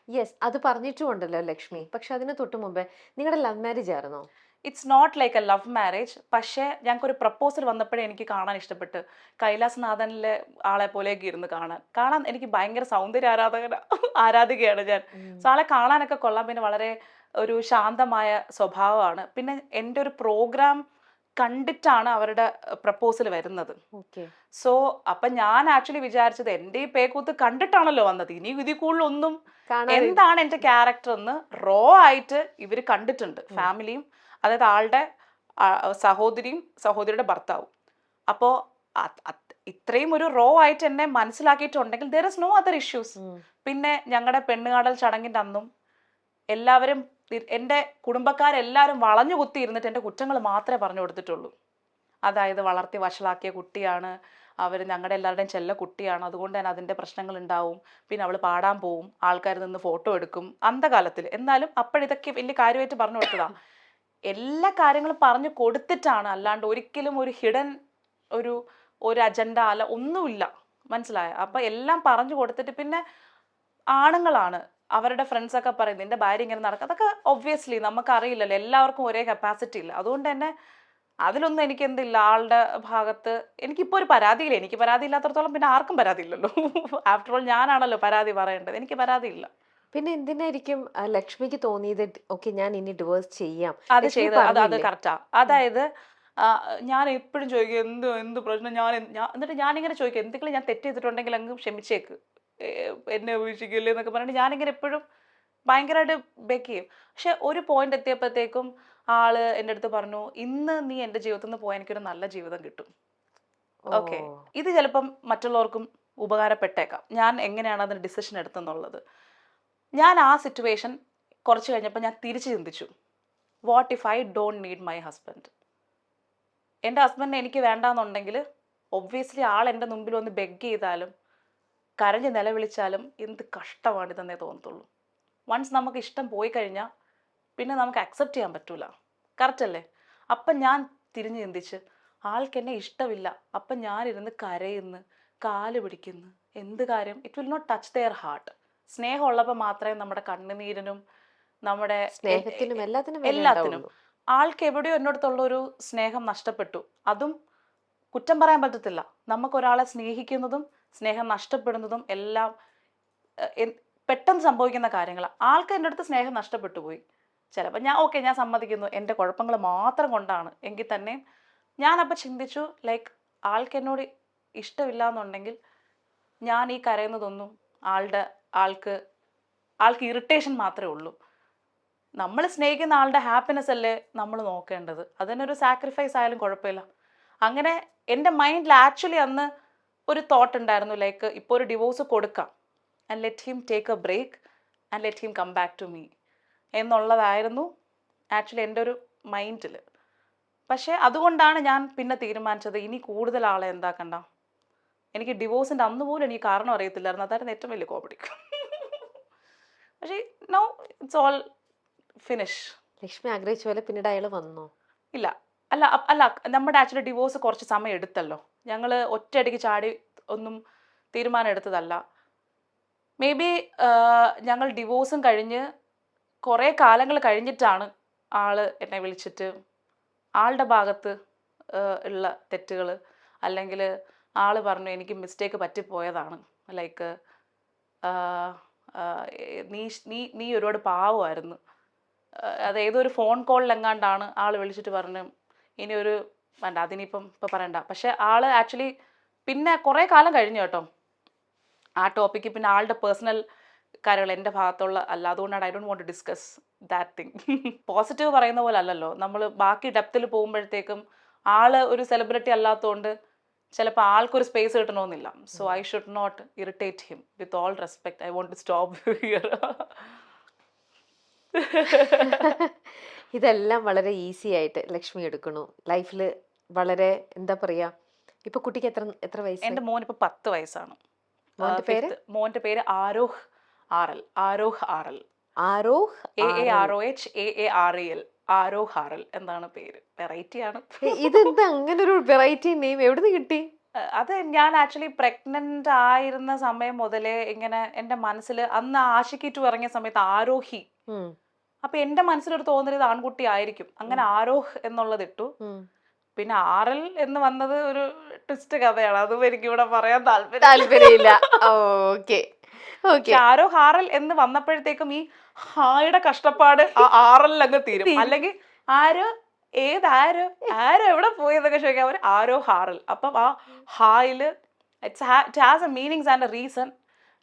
യെസ്, അത് പറഞ്ഞിട്ടുമുണ്ടല്ലോ ലക്ഷ്മി. പക്ഷെ അതിന് തൊട്ട് മുമ്പേ നിങ്ങളുടെ ലവ് മാരേജ് ആയിരുന്നോ? It's not like a love marriage. പക്ഷേ ഞങ്ങൾക്കൊരു പ്രപ്പോസൽ വന്നപ്പോഴേ എനിക്ക് കാണാൻ ഇഷ്ടപ്പെട്ട്. കൈലാസനാഥനിലെ ആളെ പോലെയൊക്കെ ഇരുന്ന് കാണാൻ എനിക്ക് ഭയങ്കര സൗന്ദര്യ ആരാധികയാണ് ഞാൻ. സോ ആളെ കാണാനൊക്കെ കൊള്ളാം. പിന്നെ വളരെ ഒരു ശാന്തമായ സ്വഭാവമാണ്. പിന്നെ എൻ്റെ ഒരു പ്രോഗ്രാം കണ്ടിട്ടാണ് അവരുടെ പ്രപ്പോസൽ വരുന്നത്. സോ അപ്പം ഞാൻ ആക്ച്വലി വിചാരിച്ചത് എൻ്റെ ഈ പേക്കൂത്ത് കണ്ടിട്ടാണല്ലോ വന്നത്, ഇനി ഇതിൽ കൂടുതലൊന്നും എന്താണ് എൻ്റെ ക്യാരക്ടർ എന്ന് റോ ആയിട്ട് ഇവർ കണ്ടിട്ടുണ്ട്. ഫാമിലിയും, അതായത് ആളുടെ സഹോദരിയും സഹോദരിയുടെ ഭർത്താവും. അപ്പോൾ ഇത്രയും ഒരു റോ ആയിട്ട് എന്നെ മനസ്സിലാക്കിയിട്ടുണ്ടെങ്കിൽ there is no other issues. പിന്നെ ഞങ്ങളുടെ പെണ്ണുകാടൽ ചടങ്ങിൻ്റെ അന്നും എല്ലാവരും, എൻ്റെ കുടുംബക്കാരെല്ലാവരും വളഞ്ഞു കുത്തി ഇരുന്നിട്ട് എൻ്റെ കുറ്റങ്ങൾ മാത്രമേ പറഞ്ഞു കൊടുത്തിട്ടുള്ളൂ. അതായത് വളർത്തി വഷളാക്കിയ കുട്ടിയാണ്, അവർ ഞങ്ങളുടെ എല്ലാവരുടെയും ചെല്ല കുട്ടിയാണ്, അതുകൊണ്ട് തന്നെ അതിൻ്റെ പ്രശ്നങ്ങൾ ഉണ്ടാവും. പിന്നെ അവൾ പാടാൻ പോവും, ആൾക്കാർ നിന്ന് ഫോട്ടോ എടുക്കും അന്ധകാലത്തിൽ. എന്നാലും അപ്പോഴിതൊക്കെ വലിയ കാര്യമായിട്ട് പറഞ്ഞു കൊടുത്തതാ. എല്ലാ കാര്യങ്ങളും പറഞ്ഞു കൊടുത്തിട്ടാണ്, അല്ലാണ്ട് ഒരിക്കലും ഒരു ഹിഡൻ ഒരു ഒരു അജണ്ട അല്ല ഒന്നുമില്ല. മനസ്സിലായോ? അപ്പൊ എല്ലാം പറഞ്ഞു കൊടുത്തിട്ട് പിന്നെ ആണുങ്ങളാണ് അവരുടെ ഫ്രണ്ട്സൊക്കെ പറയും നിന്റെ ഭാര്യ ഇങ്ങനെ നടക്കുക. അതൊക്കെ ഒബ്വിയസ്ലി നമുക്ക് അറിയില്ലല്ലോ, എല്ലാവർക്കും ഒരേ കപ്പാസിറ്റി ഇല്ല. അതുകൊണ്ട് തന്നെ അതിലൊന്നും എനിക്ക് എന്തില്ല ആളുടെ ഭാഗത്ത്. എനിക്കിപ്പോൾ ഒരു പരാതിയില്ല. എനിക്ക് പരാതി ഇല്ലാത്തടത്തോളം പിന്നെ ആർക്കും പരാതി ഇല്ലല്ലോ. ആഫ്റ്റർ ഓൾ ഞാനാണല്ലോ പരാതി പറയേണ്ടത്. എനിക്ക് പരാതിയില്ല. പിന്നെ എന്തിനായിരിക്കും ലക്ഷ്മിക്ക് തോന്നിയത് ഓക്കെ ഞാൻ ഇനി ഡിവോഴ്സ് ചെയ്യാം? അത് ലക്ഷ്മി ചെയ്ത് അത് പറഞ്ഞില്ലേ? കറക്റ്റാ. അതായത് ഞാൻ എപ്പോഴും ചോദിക്കും എന്ത് പ്രശ്നം. എന്നിട്ട് ഞാനിങ്ങനെ ചോദിക്കും എന്തെങ്കിലും ഞാൻ തെറ്റ് ചെയ്തിട്ടുണ്ടെങ്കിൽ അങ്ങ് ക്ഷമിച്ചേക്ക്, എന്നെ വീക്ഷിക്കില്ലേ എന്നൊക്കെ പറഞ്ഞിട്ട് ഞാനിങ്ങനെ എപ്പോഴും ഭയങ്കരമായിട്ട് ബെക്ക് ചെയ്യും. പക്ഷെ ഒരു പോയിന്റ് എത്തിയപ്പോഴത്തേക്കും ആള് എൻ്റെ അടുത്ത് പറഞ്ഞു ഇന്ന് നീ എൻ്റെ ജീവിതത്തിൽ നിന്ന് പോയാൽ എനിക്കൊരു നല്ല ജീവിതം കിട്ടും. ഓക്കെ, ഓ. ഇത് ചിലപ്പം മറ്റുള്ളവർക്കും ഉപകാരപ്പെട്ടേക്കാം, ഞാൻ എങ്ങനെയാണ് അതിന് ഡിസിഷൻ എടുത്തെന്നുള്ളത്. ഞാൻ ആ സിറ്റുവേഷൻ കുറച്ച് കഴിഞ്ഞപ്പോൾ ഞാൻ തിരിച്ച് ചിന്തിച്ചു, what if I don't need my husband? എൻ്റെ ഹസ്ബൻഡിനെ എനിക്ക് വേണ്ടാന്നുണ്ടെങ്കിൽ ഒബ്വിയസ്ലി ആൾ എൻ്റെ മുമ്പിൽ വന്ന് ബെഗ് ചെയ്താലും കരഞ്ഞ് നിലവിളിച്ചാലും എന്ത് കഷ്ടമാണിതെന്നേ തോന്നത്തുള്ളൂ. വൺസ് നമുക്ക് ഇഷ്ടം പോയി കഴിഞ്ഞാൽ പിന്നെ നമുക്ക് അക്സെപ്റ്റ് ചെയ്യാൻ പറ്റൂല. കറക്റ്റ് അല്ലേ? അപ്പം ഞാൻ തിരിഞ്ഞ് ചിന്തിച്ച് ആൾക്ക് എന്നെ ഇഷ്ടമില്ല, അപ്പം ഞാനിരുന്ന് കരയുന്നു, കാല് പിടിക്കുന്നു, എന്ത് കാര്യം? It will not touch their heart. സ്നേഹമുള്ളപ്പോൾ മാത്രമേ നമ്മുടെ കണ്ണുനീരിനും നമ്മുടെ സ്നേഹത്തിനും എല്ലാത്തിനും വില എല്ലാത്തിനും. ഉണ്ടാവുള്ളൂ. ആൾക്ക് എവിടെയോ എന്നോടത്തുള്ളൊരു സ്നേഹം നഷ്ടപ്പെട്ടു. അതും കുറ്റം പറയാൻ പറ്റത്തില്ല. നമുക്കൊരാളെ സ്നേഹിക്കുന്നതും സ്നേഹം നഷ്ടപ്പെടുന്നതും എല്ലാം പെട്ടെന്ന് സംഭവിക്കുന്ന കാര്യങ്ങളാണ്. ആൾക്ക് എൻ്റെ അടുത്ത് സ്നേഹം നഷ്ടപ്പെട്ടു പോയി. ചിലപ്പോൾ ഞാൻ സമ്മതിക്കുന്നു എൻ്റെ കുഴപ്പങ്ങൾ മാത്രം കൊണ്ടാണ് എങ്കിൽ തന്നെ ഞാനപ്പോൾ ചിന്തിച്ചു ലൈക്ക് ആൾക്ക് എന്നോട് ഇഷ്ടമില്ല എന്നുണ്ടെങ്കിൽ ഞാൻ ഈ കരയുന്നതൊന്നും ആൾക്ക് ഇറിറ്റേഷൻ മാത്രമേ ഉള്ളൂ. നമ്മൾ സ്നേഹിക്കുന്ന ആളുടെ ഹാപ്പിനെസ് അല്ലേ നമ്മൾ നോക്കേണ്ടത്. അതിനൊരു സാക്രിഫൈസ് ആയാലും കുഴപ്പമില്ല. അങ്ങനെ എൻ്റെ മൈൻഡിൽ ആക്ച്വലി അന്ന് ഒരു തോട്ട് ഉണ്ടായിരുന്നു ലൈക്ക് ഇപ്പോൾ ഒരു ഡിവോഴ്സ് കൊടുക്കാം and let him take a break and let him come back to me എന്നുള്ളതായിരുന്നു ആക്ച്വലി എൻ്റെ ഒരു മൈൻഡിൽ. പക്ഷേ അതുകൊണ്ടാണ് ഞാൻ പിന്നെ തീരുമാനിച്ചത് ഇനി കൂടുതൽ ആളെ എന്താക്കണ്ട. എനിക്ക് ഡിവോഴ്സിൻ്റെ അന്ന് പോലും എനിക്ക് കാരണം അറിയത്തില്ലായിരുന്നു. അതായിരുന്നു ഏറ്റവും വലിയ കോമഡി. പക്ഷേ now it's all finish. Lakshmi ആഗ്രഹിച്ച പോലെ പിന്നീട് അയാൾ വന്നോ? ഇല്ല, അല്ല നമ്മുടെ ആക്ച്വലി ഡിവോഴ്സ് കുറച്ച് സമയം എടുത്തല്ലോ. ഞങ്ങൾ ഒറ്റയടിക്ക് ചാടി ഒന്നും തീരുമാനം എടുത്തതല്ല. മേ ബി ഞങ്ങൾ ഡിവോഴ്സും കഴിഞ്ഞ് കുറേ കാലങ്ങൾ കഴിഞ്ഞിട്ടാണ് ആള് എന്നെ വിളിച്ചിട്ട് ആളുടെ ഭാഗത്ത് ഉള്ള തെറ്റുകൾ അല്ലെങ്കിൽ ആള് പറഞ്ഞു എനിക്ക് മിസ്റ്റേക്ക് പറ്റിപ്പോയതാണ്, ലൈക്ക് നീ ഒരുപാട് പാവമായിരുന്നു. അത് ഏതൊരു ഫോൺ കോളിലെങ്ങാണ്ടാണ് ആൾ വിളിച്ചിട്ട് പറഞ്ഞു ഇനി ഒരു വേണ്ട അതിനിപ്പം പറയണ്ട. പക്ഷെ ആള് ആക്ച്വലി പിന്നെ കുറേ കാലം കഴിഞ്ഞു കേട്ടോ ആ ടോപ്പിക്ക്. പിന്നെ ആളുടെ പേഴ്സണൽ കാര്യങ്ങൾ എൻ്റെ ഭാഗത്തുള്ള അല്ല, അതുകൊണ്ടാണ് I don't want to discuss that thing. Positive പറയുന്ന പോലെ അല്ലല്ലോ നമ്മൾ ബാക്കി ഡെപ്തിൽ പോകുമ്പോഴത്തേക്കും ആള് ഒരു സെലിബ്രിറ്റി അല്ലാത്തതുകൊണ്ട് ചിലപ്പോൾ ആൾക്കൊരു സ്പേസ് കിട്ടണമെന്നില്ല. So I should not irritate him. With all respect I want to stop here. ഇതെല്ലാം വളരെ ഈസി ആയിട്ട് ലക്ഷ്മി എടുക്കണു ലൈഫിൽ. വളരെ എന്താ പറയാ, ഇപ്പൊ കുട്ടിക്ക് എത്ര വയസ്സ്? എൻ്റെ മോൻ ഇപ്പൊ 10 വയസ്സാണ്. മോന്റെ പേര്? മോന്റെ പേര് Aaroh R L. Aaroh R L. Aaroh AAROH AAREL. Aaroh R L എന്നാണ് പേര്. വെറൈറ്റി ആണ്. ഇതെന്താ അങ്ങനെ ഒരു വെറൈറ്റി നെയിം എവിടുന്ന് കിട്ടി? അത് ഞാൻ ആക്ച്വലി പ്രഗ്നന്റ് ആയിരുന്ന സമയം മുതലേ ഇങ്ങനെ എൻ്റെ മനസ്സിൽ അന്ന് ആഷിക്കി 2 ഇറങ്ങിയ സമയത്ത് ആരോഹി, അപ്പൊ എൻ്റെ മനസ്സിലൊരു തോന്നൽ ഇത് ആൺകുട്ടി ആയിരിക്കും. അങ്ങനെ ആരോഹ് എന്നുള്ളത് ഇട്ടു. പിന്നെ ആറൽ എന്ന് വന്നത് ഒരു ട്വിസ്റ്റ് കഥയാണ്, അതും എനിക്ക് ഇവിടെ പറയാൻ താല്പര്യമില്ല. Okay okay. ആരോഹ് ആറൽ എന്ന് വന്നപ്പോഴത്തേക്കും ഈ ഹായുടെ കഷ്ടപ്പാട് ആ ആറലിൽ അങ്ങ് തീരും. അല്ലെങ്കിൽ ആരോ ആരോ എവിടെ പോയി എന്നൊക്കെ ചോദിക്കാൻ അവർ ആരോഹ് ആറൽ. അപ്പം ആ ഹായില് it has a meanings and a reason.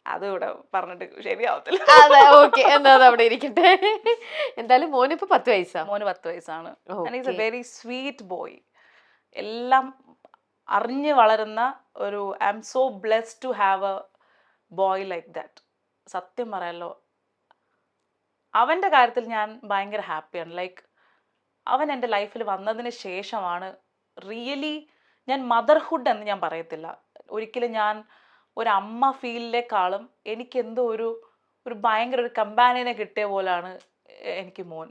അത് ഇവിടെ പറഞ്ഞിട്ട് ശരിയാവത്തില്ല. അതെ ഓക്കെ, എന്നാ അവിടെ ഇരിക്കട്ടെ. എന്തായാലും മോനിപ്പോ 10 വയസ്സാ. മോന് 10 വയസ്സാണ്. And is a very sweet boy. എല്ലാം അറിഞ്ഞ് വളരുന്ന ഒരു I'm so blessed to have a boy like that. സത്യം പറയാലോ അവൻ്റെ കാര്യത്തിൽ ഞാൻ ഭയങ്കര ഹാപ്പിയാണ്. ലൈക്ക് അവൻ എൻ്റെ ലൈഫിൽ വന്നതിന് ശേഷമാണ് റിയലി ഞാൻ മദർഹുഡ് എന്ന് ഞാൻ പറയത്തില്ല, ഒരിക്കലും ഞാൻ ഒരു അമ്മ ഫീലിനേക്കാളും എനിക്കെന്തോ ഒരു ഭയങ്കര ഒരു കമ്പാനിയനെ കിട്ടിയ പോലാണ് എനിക്ക് മോൻ.